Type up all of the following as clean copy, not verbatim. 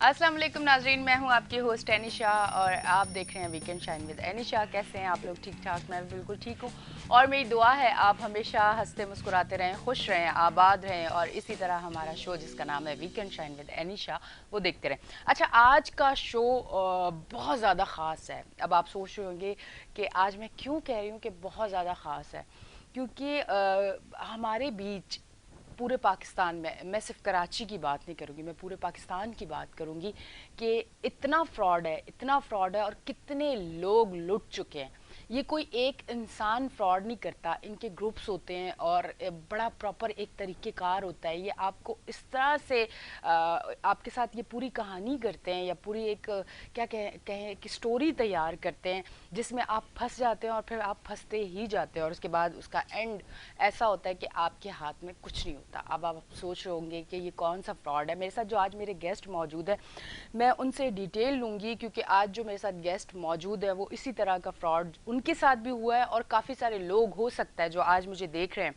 अस्सलाम वालेकुम नाजरीन, मैं हूं आपकी होस्ट एनिशा और आप देख रहे हैं वीकेंड शाइन विद एनिशा। कैसे हैं आप लोग? ठीक ठाक? मैं बिल्कुल ठीक हूं और मेरी दुआ है आप हमेशा हंसते मुस्कुराते रहें, खुश रहें, आबाद रहें और इसी तरह हमारा शो जिसका नाम है वीकेंड शाइन विद एनिशा वो देखते रहें। अच्छा, आज का शो बहुत ज़्यादा ख़ास है। अब आप सोच रहे होंगे कि आज मैं क्यों कह रही हूँ कि बहुत ज़्यादा ख़ास है, क्योंकि हमारे बीच पूरे पाकिस्तान में, मैं सिर्फ कराची की बात नहीं करूँगी, मैं पूरे पाकिस्तान की बात करूँगी कि इतना फ्रॉड है, इतना फ्रॉड है और कितने लोग लुट चुके हैं। ये कोई एक इंसान फ्रॉड नहीं करता, इनके ग्रुप्स होते हैं और बड़ा प्रॉपर एक तरीक़ेकार होता है। ये आपको इस तरह से आपके साथ ये पूरी कहानी करते हैं या पूरी एक क्या कहें कि स्टोरी तैयार करते हैं जिसमें आप फंस जाते हैं और फिर आप फंसते ही जाते हैं और उसके बाद उसका एंड ऐसा होता है कि आपके हाथ में कुछ नहीं होता। अब आप सोच रहे होंगे कि ये कौन सा फ्रॉड है। मेरे साथ जो आज मेरे गेस्ट मौजूद है, मैं उनसे डिटेल लूँगी क्योंकि आज जो मेरे साथ गेस्ट मौजूद है वो इसी तरह का फ्रॉड उनके साथ भी हुआ है और काफ़ी सारे लोग हो सकता है जो आज मुझे देख रहे हैं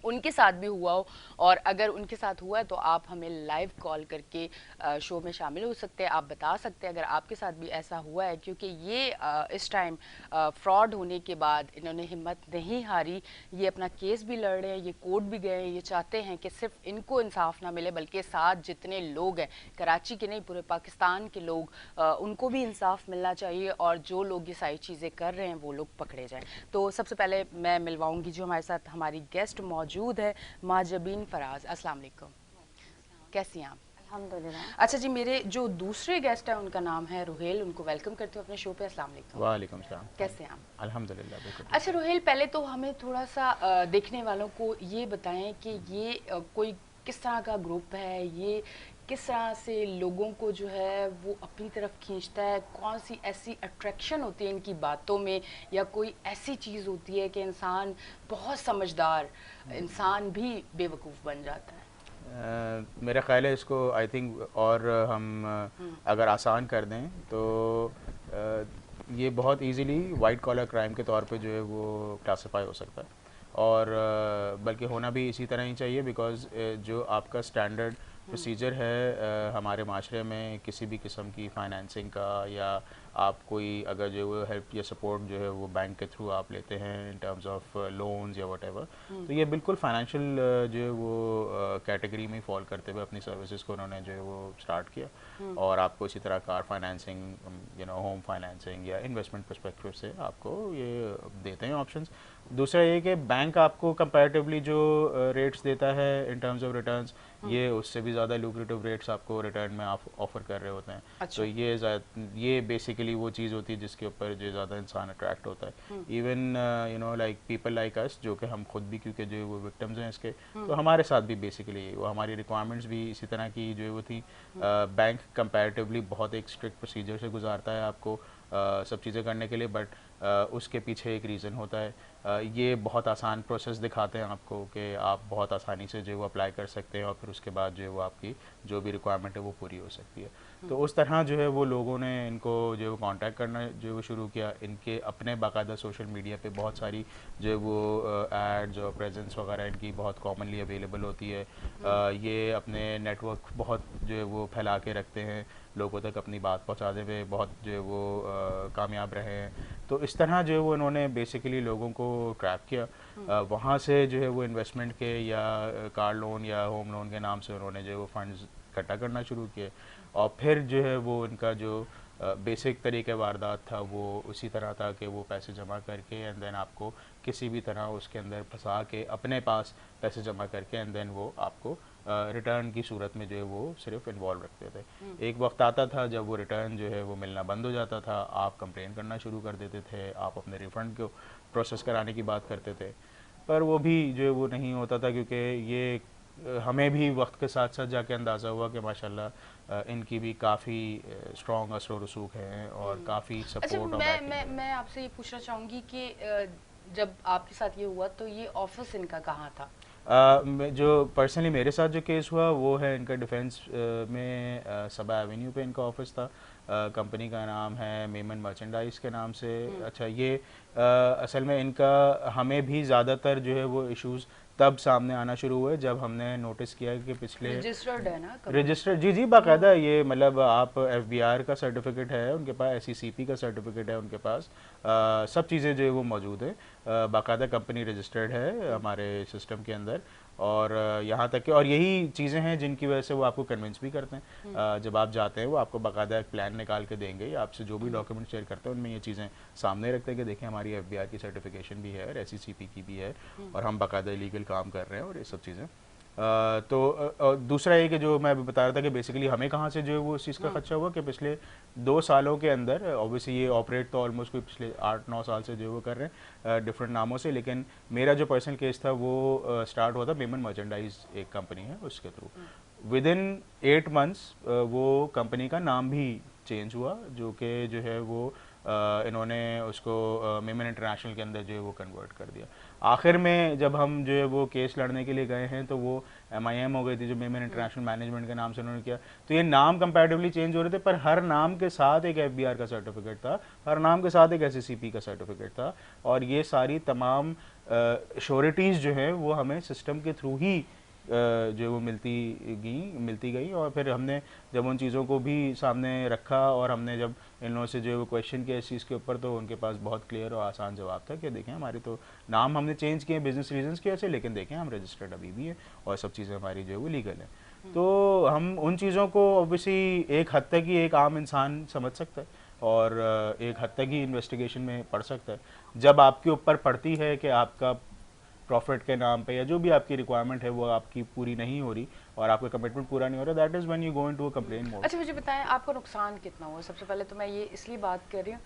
उनके साथ भी हुआ हो। और अगर उनके साथ हुआ है तो आप हमें लाइव कॉल करके शो में शामिल हो सकते हैं। आप बता सकते हैं अगर आपके साथ भी ऐसा हुआ है, क्योंकि ये इस टाइम फ्रॉड होने के बाद इन्होंने हिम्मत नहीं हारी। ये अपना केस भी लड़ रहे हैं, ये कोर्ट भी गए हैं। ये चाहते हैं कि सिर्फ इनको इंसाफ ना मिले बल्कि साथ जितने लोग हैं, कराची के नहीं पूरे पाकिस्तान के लोग, उनको भी इंसाफ मिलना चाहिए और जो लोग ये सारी चीज़ें कर रहे हैं वो लोग पकड़े जाएं। तो सबसे पहले मैं मिलवाऊंगी जो हमारे साथ हमारी गेस्ट मौजूद है, माजबीन फराज। अस्सलाम वालेकुम, कैसी हैं आप? अल्हम्दुलिल्लाह। अच्छा जी, मेरे जो दूसरे गेस्ट हैं उनका नाम है रुहेल, उनको वेलकम करती हूँ अपने शो पे। अस्सलाम वालेकुम, वालेकुम सलाम। कैसे हैं आप? अल्हम्दुलिल्लाह बिल्कुल ठीक अच्छा ठाक। रुहेल, पहले तो हमें थोड़ा सा देखने वालों को ये बताएं कि ये कोई किस तरह का ग्रुप है, ये किस तरह से लोगों को जो है वो अपनी तरफ खींचता है, कौन सी ऐसी अट्रैक्शन होती है इनकी बातों में, या कोई ऐसी चीज़ होती है कि इंसान बहुत समझदार इंसान भी बेवकूफ़ बन जाता है? मेरा ख़्याल है इसको आई थिंक और हम हम्म। अगर आसान कर दें तो अ, ये बहुत इजीली वाइट कॉलर क्राइम के तौर पे जो है वो क्लासिफाई हो सकता है। और बल्कि होना भी इसी तरह ही चाहिए बिकॉज़ जो आपका स्टैंडर्ड प्रोसीजर है हमारे माशरे में किसी भी किस्म की फाइनेंसिंग का, या आप कोई अगर जो वो हेल्प या सपोर्ट जो है वो बैंक के थ्रू आप लेते हैं इन टर्म्स ऑफ लोन्स या वट, तो ये बिल्कुल फाइनेंशियल जो है वो कैटेगरी में फॉल करते हुए अपनी सर्विसेज को उन्होंने जो है वो स्टार्ट किया। और आपको इसी तरह कार फाइनेंसिंग, होम फाइनेंसिंग या इन्वेस्टमेंट पर्सपेक्टिव से आपको ये देते हैं ऑप्शंस। दूसरा ये कि बैंक आपको कंपैरेटिवली जो रेट्स देता है इन टर्म्स ऑफ रिटर्न्स, ये उससे भी ज़्यादा लुक्रेटिव रेट्स आपको रिटर्न में आप ऑफ़र कर रहे होते हैं। तो अच्छा। ये बेसिकली वो चीज़ होती है जिसके ऊपर जो ज़्यादा इंसान अट्रैक्ट होता है। Even like people like us, जो कि हम खुद भी क्योंकि जो वो विक्टिम्स हैं इसके, तो हमारे साथ भी बेसिकली वो हमारी रिक्वायरमेंट्स भी इसी तरह की जो है वो थी। बैंक कंपैरेटिवली बहुत एक स्ट्रिक्ट प्रोसीजर से गुजारता है आपको सब चीज़ें करने के लिए, बट उसके पीछे एक रीज़न होता है। ये बहुत आसान प्रोसेस दिखाते हैं आपको कि आप बहुत आसानी से जो है वो अप्लाई कर सकते हैं और फिर उसके बाद जो है वो आपकी जो भी रिक्वायरमेंट है वो पूरी हो सकती है। तो उस तरह जो है वो लोगों ने इनको जो है वो कांटेक्ट करना जो है वो शुरू किया। इनके अपने बाकायदा सोशल मीडिया पे बहुत सारी जो है वो एड्स और प्रेजेंस वगैरह इनकी बहुत कॉमनली अवेलेबल होती है। ये अपने नेटवर्क बहुत जो है वो फैला के रखते हैं, लोगों तक अपनी बात पहुंचाने में बहुत जो है वो कामयाब रहे हैं। तो इस तरह जो है वो इन्होंने बेसिकली लोगों को ट्रैप किया। वहाँ से जो है वो इन्वेस्टमेंट के या कार लोन या होम लोन के नाम से उन्होंने जो है वो फंड्स इकट्ठा करना शुरू किए। और फिर जो है वो इनका जो बेसिक तरीके वारदात था वो उसी तरह था कि वो पैसे जमा करके एंड देन आपको किसी भी तरह उसके अंदर फंसा के अपने पास पैसे जमा करके एंड देन वो आपको रिटर्न की सूरत में जो है वो सिर्फ इन्वॉल्व रखते थे। एक वक्त आता था जब वो रिटर्न जो है वो मिलना बंद हो जाता था, आप कंप्लेन करना शुरू कर देते थे, आप अपने रिफ़ंड को प्रोसेस कराने की बात करते थे, पर वो भी जो है वो नहीं होता था क्योंकि ये हमें भी वक्त के साथ साथ जाके अंदाज़ा हुआ कि माशाल्लाह इनकी भी काफ़ी स्ट्रॉन्ग असर व रसूख हैं और काफ़ी अच्छा, सपोर्ट और मैं बैकिंग मैं है। मैं आपसे ये पूछना चाहूँगी कि जब आपके साथ ये हुआ तो ये ऑफिस इनका कहाँ था? जो पर्सनली मेरे साथ जो केस हुआ वो है इनका डिफेंस में सबा एवेन्यू पे इनका ऑफिस था। कंपनी का नाम है मेमन मर्चेंडाइज के नाम से। अच्छा, ये असल में इनका हमें भी ज़्यादातर जो है वो इश्यूज़ तब सामने आना शुरू हुए जब हमने नोटिस किया कि पिछले रजिस्टर्ड है ना रजिस्टर्ड, जी जी बाकायदा, ये मतलब आप एफबीआर का सर्टिफिकेट है उनके पास, एसईसीपी का सर्टिफिकेट है उनके पास, सब चीज़ें जो है वो मौजूद है, बाकायदा कंपनी रजिस्टर्ड है हमारे सिस्टम के अंदर। और यहाँ तक कि और यही चीज़ें हैं जिनकी वजह से वो आपको कन्विंस भी करते हैं। जब आप जाते हैं वो आपको बाकायदा एक प्लान निकाल के देंगे, आपसे जो भी डॉक्यूमेंट शेयर करते हैं उनमें ये चीज़ें सामने रखते हैं कि देखिए हमारी एफबीआर की सर्टिफिकेशन भी है और एसईसीपी की भी है और हम बाकायदा लीगल काम कर रहे हैं और ये सब चीज़ें। दूसरा ये कि जो मैं अभी बता रहा था कि बेसिकली हमें कहाँ से जो है वो उस चीज़ का खदशा हुआ कि पिछले 2 सालों के अंदर, ऑब्वियसली ये ऑपरेट तो ऑलमोस्ट कोई पिछले 8-9 साल से जो है वो कर रहे हैं डिफरेंट नामों से, लेकिन मेरा जो पर्सनल केस था वो स्टार्ट हुआ था मेमन मर्चेंडाइज, एक कंपनी है उसके थ्रू। विद इन 8 मंथ्स वो कंपनी का नाम भी चेंज हुआ, जो कि जो है वो इन्होंने उसको मेमन इंटरनेशनल के अंदर जो है वो कन्वर्ट कर दिया। आखिर में जब हम जो है वो केस लड़ने के लिए गए हैं तो वो MIM हो गई थी, जो मेमन इंटरनेशनल मैनेजमेंट के नाम से उन्होंने किया। तो ये नाम कंपैरेटिवली चेंज हो रहे थे, पर हर नाम के साथ एक FBR का सर्टिफिकेट था, हर नाम के साथ एक SECP का सर्टिफिकेट था, और ये सारी तमाम श्योरिटीज़ जो है वो हमें सिस्टम के थ्रू ही जो वो मिलती गई। और फिर हमने जब उन चीज़ों को भी सामने रखा और हमने जब इन लोगों से जो है वो क्वेश्चन किया इस चीज़ के ऊपर, तो उनके पास बहुत क्लियर और आसान जवाब था कि देखें हमारे तो नाम हमने चेंज किए बिजनेस रीजंस की वजह से, लेकिन देखें हम रजिस्टर्ड अभी भी है और सब चीज़ें हमारी जो है वो लीगल है। तो हम उन चीज़ों को ऑब्वियसली एक हद तक ही एक आम इंसान समझ सकता है और एक हद तक ही इन्वेस्टिगेशन में पढ़ सकता है। जब आपके ऊपर पड़ती है कि आपका प्रॉफिट के नाम पे या जो भी आपकी रिक्वायरमेंट है वो आपकी पूरी नहीं हो रही और आपका कमिटमेंट पूरा नहीं हो रहा, that is when you go into a complaint mode. अच्छा मुझे बताएं आपका नुकसान कितना हुआ? सबसे पहले तो मैं ये इसलिए बात कर रही हूँ,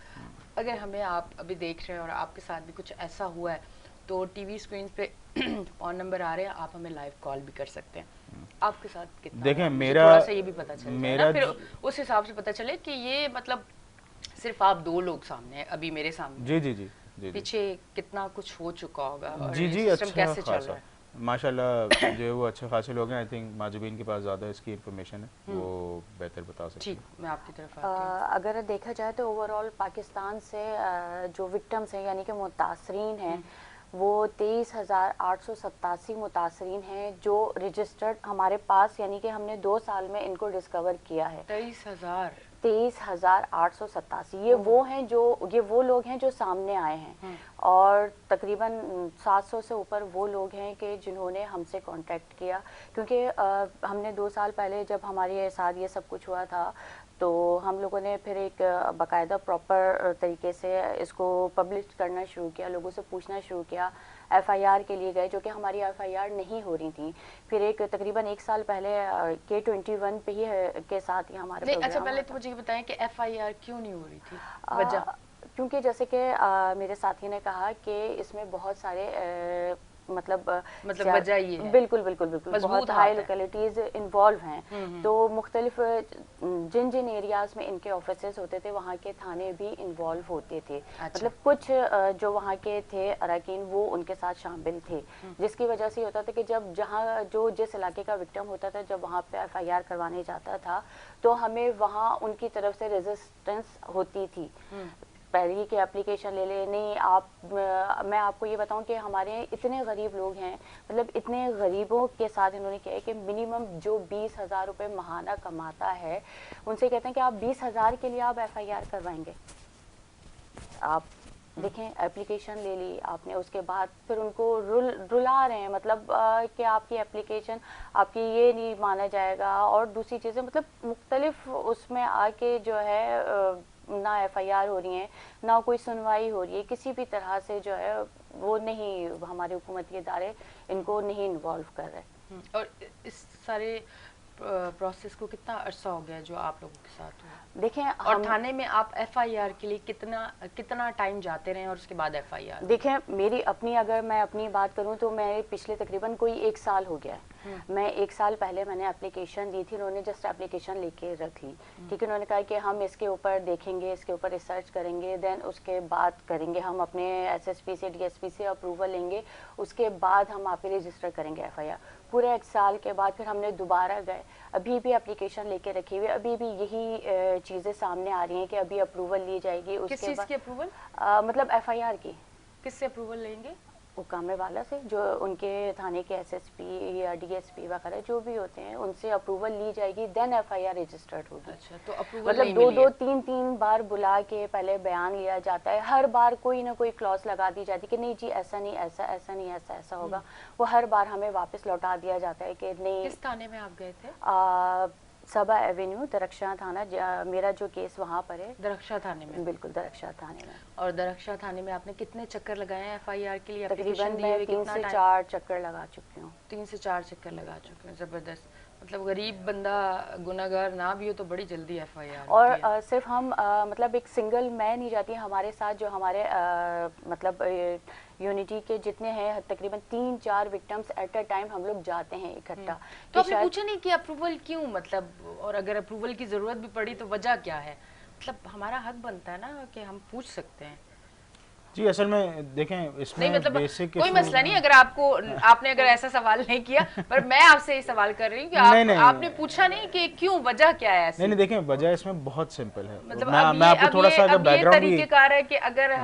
अगर हमें आप अभी देख रहे हैं और आपके साथ भी कुछ ऐसा हुआ है तो टीवी स्क्रीन पे फ़ोन नंबर आ रहे हैं, आप हमें लाइव कॉल भी कर सकते हैं। आपके साथ कितना देखें मेरा थोड़ा सा ये भी पता चल जाए ना, फिर उस हिसाब से पता चले कि ये मतलब सिर्फ आप 2 लोग सामने हैं अभी मेरे सामने, जी जी जी जी पीछे कितना कुछ हो चुका होगा और जी जी, सिस्टम अच्छा कैसे चल खासा रहा है। माशाल्लाह जो है वो अच्छे खासे लोग हैं। आई थिंक माजुबीन के पास ज़्यादा इसकी इन्फॉर्मेशन है, वो बेहतर बता सकती ठीक, है। मैं आपकी तरफ आती हूँ। अगर देखा जाए तो ओवरऑल पाकिस्तान से जो विक्टिम्स हैं यानी कि मुतासरीन हैं वो 23,887 मुतासरीन हैं जो रजिस्टर्ड हमारे पास, यानी कि हमने 2 साल में इनको डिस्कवर किया है। 23,887 ये वो लोग हैं जो सामने आए हैं और तकरीबन 700 से ऊपर वो लोग हैं कि जिन्होंने हमसे कांटेक्ट किया, क्योंकि हमने 2 साल पहले जब हमारे साथ ये सब कुछ हुआ था तो हम लोगों ने फिर एक बाकायदा प्रॉपर तरीके से इसको पब्लिश करना शुरू किया, लोगों से पूछना शुरू किया, FIR के लिए गए जो कि हमारी FIR नहीं हो रही थी। फिर एक तकरीबन 1 साल पहले K21 पे ही के साथ ही हमारे प्रोग्राम। अच्छा पहले तो मुझे ये बताएं कि FIR क्यों नहीं हो रही थी, वजह? क्योंकि जैसे कि मेरे साथी ने कहा कि इसमें बहुत सारे मतलब वजह ये है, बिल्कुल बिल्कुल बिल्कुल बहुत हाई लोकेलिटीज़ इन्वॉल्व हैं। तो मुख्तलिफ जिन जिन एरियाज़ में इनके ऑफिसेस होते थे वहाँ के थाने भी इन्वॉल्व होते थे। मतलब कुछ जो वहाँ के थे अरकान वो उनके साथ शामिल थे, जिसकी वजह से होता था कि जब जहाँ जो जिस इलाके का विक्टिम होता था जब वहाँ पे FIR करवाने जाता था तो हमें वहाँ उनकी तरफ से रेजिस्टेंस होती थी। पहले कि एप्लीकेशन ले ले, नहीं आप मैं आपको ये बताऊं कि हमारे यहाँ इतने गरीब लोग हैं, मतलब इतने गरीबों के साथ इन्होंने किया है कि मिनिमम जो 20,000 रुपये माहाना कमाता है उनसे कहते हैं कि आप 20,000 के लिए आप FIR करवाएंगे। आप देखें एप्लीकेशन ले ली आपने, उसके बाद फिर उनको रुला रहे हैं, मतलब कि आपकी एप्लीकेशन आपकी ये नहीं माना जाएगा और दूसरी चीज़ें, मतलब मुख्तलिफ उसमें आके जो है ना FIR हो रही हैं ना कोई सुनवाई हो रही है, किसी भी तरह से जो है वो नहीं, हमारे हुकूमती इदारे इनको नहीं इन्वॉल्व कर रहे। और इस सारे प्रोसेस को कितना अरसा हो गया जो आप लोगों के साथ हुआ? देखें और थाने में आप FIR के लिए कितना टाइम जाते रहे और उसके बाद FIR? देखें मेरी अपनी, अगर मैं अपनी बात करूं तो मैं पिछले तकरीबन कोई 1 साल हो गया है। मैं 1 साल पहले मैंने एप्लीकेशन दी थी, उन्होंने जस्ट एप्लीकेशन लेके रख ली, ठीक है। उन्होंने कहा कि हम इसके ऊपर देखेंगे, इसके ऊपर रिसर्च करेंगे, देन उसके बाद करेंगे, हम अपने SSP से DSP से अप्रूवल लेंगे, उसके बाद हम आप रजिस्टर करेंगे FIR। पूरे 1 साल के बाद फिर हमने दोबारा गए, अभी भी एप्लीकेशन लेके रखी हुई, अभी भी यही चीज़ें सामने आ रही हैं कि अभी अप्रूवल ली जाएगी। किस चीज़ की अप्रूवल? मतलब FIR की। किससे अप्रूवल लेंगे? हुकामे वाला से, जो उनके थाने के एसएसपी या डीएसपी वगैरह जो भी होते हैं उनसे अप्रूवल ली जाएगी, देन एफआईआर रजिस्टर्ड होगी। अच्छा, तो अप्रूवल मतलब नहीं दो मिली दो है। तीन तीन बार बुला के पहले बयान लिया जाता है, हर बार कोई ना कोई क्लॉज लगा दी जाती है कि नहीं जी ऐसा नहीं, ऐसा ऐसा नहीं, ऐसा ऐसा होगा। वो हर बार हमें वापस लौटा दिया जाता है कि नहीं। किस थाने में आप गए थे? सबा एवेन्यू, दरख्शां थाना, मेरा जो केस वहाँ पर है। दरख्शां थाने में? बिल्कुल, दरख्शां थाने में। और दरख्शां थाने में आपने कितने चक्कर लगाए हैं एफआईआर के लिए? तकरीबन मैं 3 से 4 चक्कर लगा चुकी हूँ। 3 से 4 चक्कर लगा चुके हैं। ज़बरदस्त। मतलब गरीब बंदा गुनाहगार ना भी हो तो बड़ी जल्दी एफआईआर और होती है। सिर्फ हम मतलब एक सिंगल मैं नहीं जाती, हमारे साथ जो हमारे मतलब यूनिटी के जितने हैं तकरीबन 3-4 विक्टिम्स एट अ टाइम हम लोग जाते हैं इकट्ठा। तो आपने पूछा नहीं कि अप्रूवल क्यों, मतलब, और अगर अप्रूवल की ज़रूरत भी पड़ी तो वजह क्या है? मतलब हमारा हक बनता है ना कि हम पूछ सकते हैं। जी असल में देखें इसमें नहीं मतलब बेसिक कोई मसला नहीं, अगर आपने अगर ऐसा सवाल नहीं किया, पर मैं आपसे ये सवाल कर रही हूँ कि आपने पूछा नहीं कि क्यों, वजह क्या है ऐसी? नहीं देखें वजह इसमें बहुत सिंपल है। मतलब मैं आपको थोड़ा सा अगर बैकग्राउंड भी, तरीकेकार है कि अगर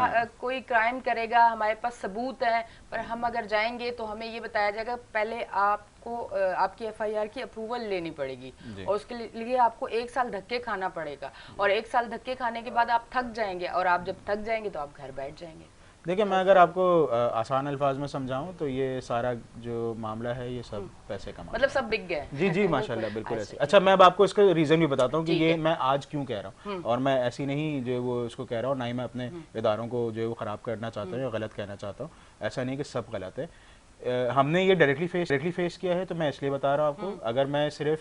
कोई क्राइम करेगा, हमारे पास सबूत है, पर हम अगर जाएंगे तो हमें ये बताया जाएगा पहले आपको आपकी एफआईआर की अप्रूवल लेनी पड़ेगी और उसके लिए आपको 1 साल धक्के खाना पड़ेगा, और 1 साल धक्के खाने के बाद आप थक जाएंगे, और आप जब थक जाएंगे तो आप घर बैठ जाएंगे। देखिए मैं अगर आपको आसान अल्फाज में समझाऊं तो ये सारा जो मामला है ये सब पैसे का मामला, मतलब सब बिक गए। जी जी माशाल्लाह, बिल्कुल ऐसे। अच्छा मैं अब आपको इसका रीज़न भी बताता हूँ कि ये मैं आज क्यों कह रहा हूँ, और मैं ऐसी नहीं जो है वो इसको कह रहा हूँ, ना ही मैं अपने इदारों को जो है वो ख़राब करना चाहता हूँ या गलत कहना चाहता हूँ। ऐसा नहीं कि सब गलत है। हमने ये डायरेक्टली फेस किया है, तो मैं इसलिए बता रहा हूँ आपको। अगर मैं सिर्फ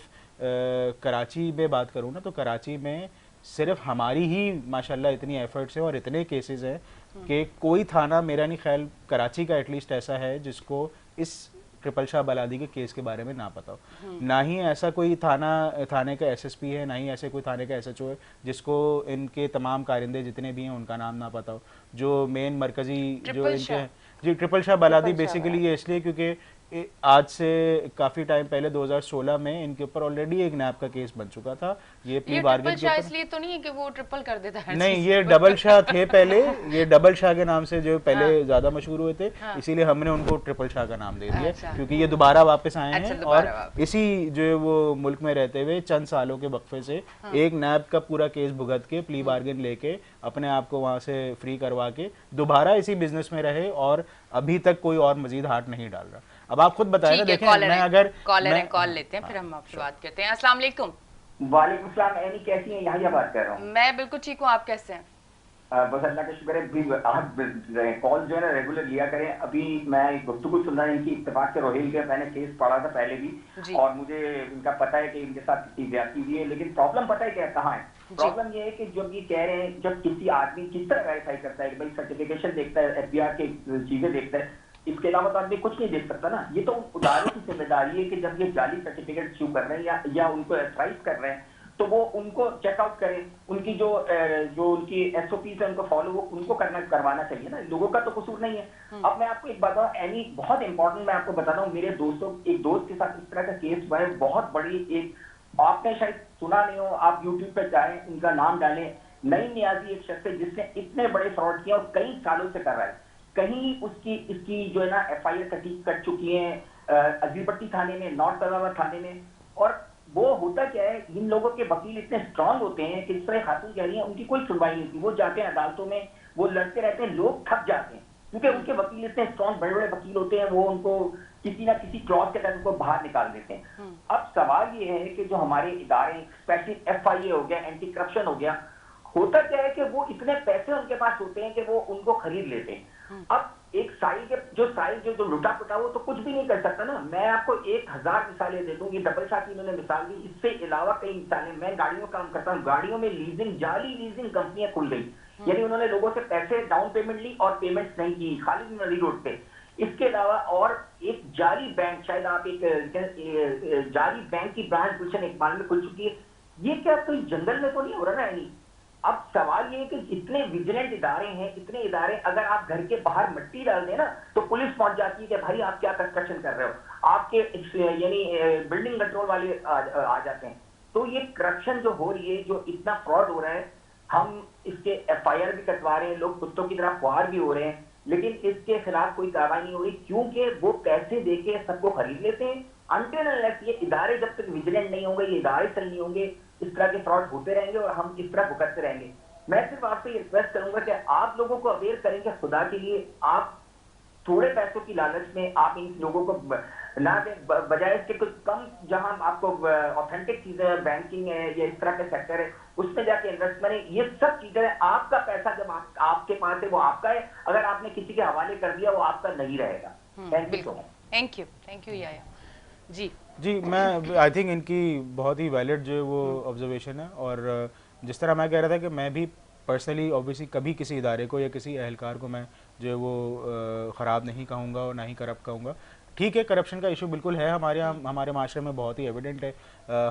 कराची में बात करूँ ना, तो कराची में सिर्फ हमारी ही माशाल्लाह इतनी एफर्ट्स हैं और इतने केसेस हैं कि कोई थाना, मेरा नहीं ख्याल कराची का एटलीस्ट ऐसा है जिसको इस ट्रिपल शाह बलादी के केस के बारे में ना पता हो। ना ही ऐसा कोई थाने का एसएसपी है, ना ही ऐसे कोई थाने का एसएचओ है जिसको इनके तमाम कारिंदे जितने भी हैं उनका नाम ना पता हो। जो मेन मरकजी जो इनके जी ट्रिपल शाह बलादी बेसिकली ये इसलिए क्योंकि आज से काफ़ी टाइम पहले 2016 में इनके ऊपर ऑलरेडी एक नैब का केस बन चुका था। ये प्ली बार्गेन के ऊपर, इसलिए तो नहीं है कि वो ट्रिपल कर देता है, नहीं ये डबल शाह थे पहले, ये डबल शाह के नाम से जो पहले ज़्यादा मशहूर हुए थे, इसीलिए हमने उनको ट्रिपल शाह का नाम दे दिया क्योंकि ये दोबारा वापस आए हैं और इसी जो है वो मुल्क में रहते हुए चंद सालों के वक्फे से एक नैब का पूरा केस भुगत के प्ली बार्गेन लेके अपने आप को वहाँ से फ्री करवा के दोबारा इसी बिजनेस में रहे और अभी तक कोई और मजीद हाथ नहीं डाल रहा। अब आप खुद बताएं ना, देखें मैं अगर कॉल लेते हैं फिर हम आपसे बात करते हैं। अस्सलाम वालेकुम। वालेकुम सलाम। एनी कैसी हैं? यहाँ बात कर रहा हूँ। मैं बिल्कुल ठीक हूँ, आप कैसे हैं? बस अल्लाह का शुक्र है। आप कॉल जो है ना रेगुलर लिया करें। अभी मैं गुफ्तगू सुन रहा हूँ इनकी, इत्तेफाक से रोहिल का मैंने केस पढ़ा था पहले भी और मुझे इनका पता है कि इनके साथ कितनी ज्यादती हुई है, लेकिन प्रॉब्लम पता है क्या कहाँ है? प्रॉब्लम ये है कि जब ये कह रहे हैं, जब किसी आदमी किस तरह वेरीफाई करता है, भाई सर्टिफिकेशन देखता है, एफबीआर की चीजें देखता है, इसके अलावा तो आदमी कुछ नहीं देख सकता ना। ये तो उदारों की जिम्मेदारी है कि जब ये जाली सर्टिफिकेट इशू कर रहे हैं या उनको एथराइज कर रहे हैं तो वो उनको चेकआउट करें, उनकी जो उनकी एसओपी है उनको फॉलो उनको करवाना चाहिए ना, लोगों का तो कसूर नहीं है। अब मैं आपको एक बात बताऊं, एनी बहुत इंपॉर्टेंट मैं आपको बताता हूँ, मेरे एक दोस्त के साथ इस तरह का केस हुआ है, बहुत बड़ी एक, आपने शायद सुना नहीं हो, आप यूट्यूब पे जाएं, उनका नाम डालें, नईम नियाजी एक शख्स है जिसने इतने बड़े फ्रॉड किया और कई सालों से कर रहा है। कहीं इसकी जो है ना एफआईआर कट चुकी है अजीपट्टी थाने में, नॉर्थ तलावा थाने में। और वो होता क्या है, इन लोगों के वकील इतने स्ट्रांग होते हैं कि इस तरह खातून कह रही है, उनकी कोई सुनवाई नहीं होती, वो जाते हैं अदालतों में, वो लड़ते रहते हैं, लोग थक जाते हैं क्योंकि उनके वकील इतने स्ट्रांग बड़े बड़े वकील होते हैं, वो उनको किसी ना किसी क्लॉज के तहत उनको बाहर निकाल देते हैं। अब सवाल ये है कि जो हमारे इदारे, स्पेशली एफआईए हो गया, एंटी करप्शन हो गया, होता क्या है कि वो इतने पैसे उनके पास होते हैं कि वो उनको खरीद लेते हैं। अब एक साइल जो लुटा पुटा वो तो कुछ भी नहीं कर सकता ना। मैं आपको 1000 मिसालें दे दूंगी, डबल शाह की इन्होंने मिसाल दी, इससे अलावा कई मिसालें। मैं गाड़ियों का काम करता हूँ, गाड़ियों में लीजिंग, जाली लीजिंग कंपनियां खुल गई, यानी उन्होंने लोगों से पैसे डाउन पेमेंट ली और पेमेंट्स नहीं की, खाली नदी रोड पे। इसके अलावा और एक जाली बैंक, शायद आप एक जाली बैंक की ब्रांच गुलशन इकबाल में खुल चुकी है। ये क्या कोई जंगल में तो नहीं हो रहा ना? यानी अब सवाल ये है कि इतने विजिलेंट इदारे हैं, इतने इदारे, अगर आप घर के बाहर मिट्टी डाल दें ना तो पुलिस पहुंच जाती है कि भाई आप क्या कंस्ट्रक्शन कर रहे हो, आपके यानी बिल्डिंग कंट्रोल वाले आ जाते हैं। तो ये करप्शन जो हो रही है, जो इतना फ्रॉड हो रहा है, हम इसके एफआईआर भी कटवा रहे हैं, लोग कुत्तों की तरह ख्वार भी हो रहे हैं, लेकिन इसके खिलाफ कोई कार्रवाई नहीं हो रही, क्योंकि वो पैसे देके सबको खरीद लेते हैं। अनटिल अनलेस ये इदारे जब तक विजिलेंट नहीं होंगे, ये इदारे सही नहीं होंगे, इस तरह के फ्रॉड होते रहेंगे और हम इस तरह भुगतते रहेंगे। मैं सिर्फ आपसे रिक्वेस्ट करूंगा कि आप लोगों को अवेयर करेंगे, खुदा के लिए आप थोड़े पैसों की लालच में आप इन लोगों को ना दें, बजाय इसके कुछ कम जहां आपको ऑथेंटिक चीजें, बैंकिंग है या इस तरह के सेक्टर है, उसमें जाके इन्वेस्ट करें। ये सब चीजें, आपका पैसा जब आपके पास है वो आपका है, अगर आपने किसी के हवाले कर दिया वो आपका नहीं रहेगा। Thank you so much. Thank you याया जी। मैं आई थिंक इनकी बहुत ही वैलिड जो वो ऑब्जर्वेशन है, और जिस तरह मैं कह रहा था कि मैं भी पर्सनली ऑब्वियसली कभी किसी इदारे को या किसी एहलकार को मैं जो है वो ख़राब नहीं कहूँगा और ना ही करप्ट कहूँगा। ठीक है, करप्शन का इशू बिल्कुल है हमारे यहाँ, हमारे माशरे में बहुत ही एविडेंट है।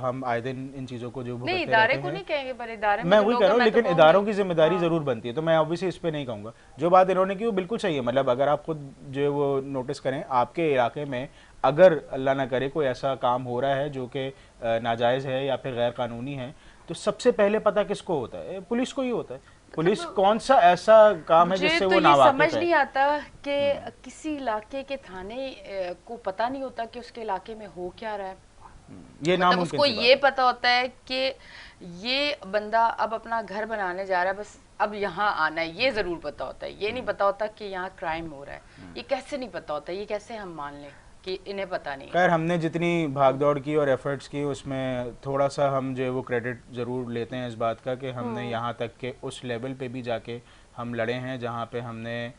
हम आए दिन इन चीज़ों को जो नहीं, इदारे को नहीं कहेंगे, पर इदारे मैं वही कह रहा हूँ, लेकिन इदारों की जिम्मेदारी ज़रूर बनती है, तो मैं ऑब्वियसली इस पर नहीं कहूँगा। जो बात इन्होंने की वो बिल्कुल सही है। मतलब अगर आप खुद जो है वो नोटिस करें, आपके इलाके में अगर अल्लाह ना करे कोई ऐसा काम हो रहा है जो कि नाजायज़ है या फिर गैर कानूनी है, तो सबसे पहले पता किसको होता है? पुलिस को ही होता है। पुलिस कौन सा ऐसा काम है जिससे वो नावाकिफ है? समझ नहीं आता कि किसी इलाके के थाने को पता नहीं होता कि उसके इलाके में हो क्या रहा है। ये मतलब उसको ये पता होता है कि ये बंदा अब अपना घर बनाने जा रहा है, बस अब यहाँ आना है, ये जरूर पता होता है। ये नहीं पता होता कि यहाँ क्राइम हो रहा है। ये कैसे नहीं पता होता? ये कैसे हम मान लें कि इन्हें पता नहीं? खैर, हमने जितनी भागदौड़ की और एफर्ट्स की उसमें थोड़ा सा हम जो है वो क्रेडिट ज़रूर लेते हैं इस बात का कि हमने यहाँ तक के उस लेवल पे भी जाके हम लड़े हैं जहाँ पे हमने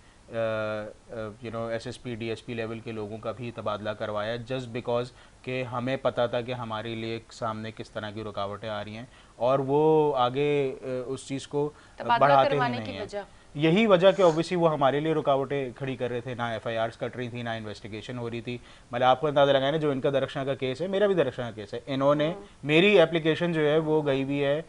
एसएसपी डीएसपी लेवल के लोगों का भी तबादला करवाया, जस्ट बिकॉज कि हमें पता था कि हमारे लिए सामने किस तरह की रुकावटें आ रही हैं और वो आगे उस चीज़ को बढ़ाते ही नहीं हैं। यही वजह कि ऑब्वियसली वो हमारे लिए रुकावटें खड़ी कर रहे थे, ना एफआईआर्स कट रही थी, ना इन्वेस्टिगेशन हो रही थी। मतलब आपको अंदाजा लगाया ना, जो इनका दरख्शां का केस है, मेरा भी दरख्शां का केस है। इन्होंने मेरी एप्लीकेशन जो है वो गई भी है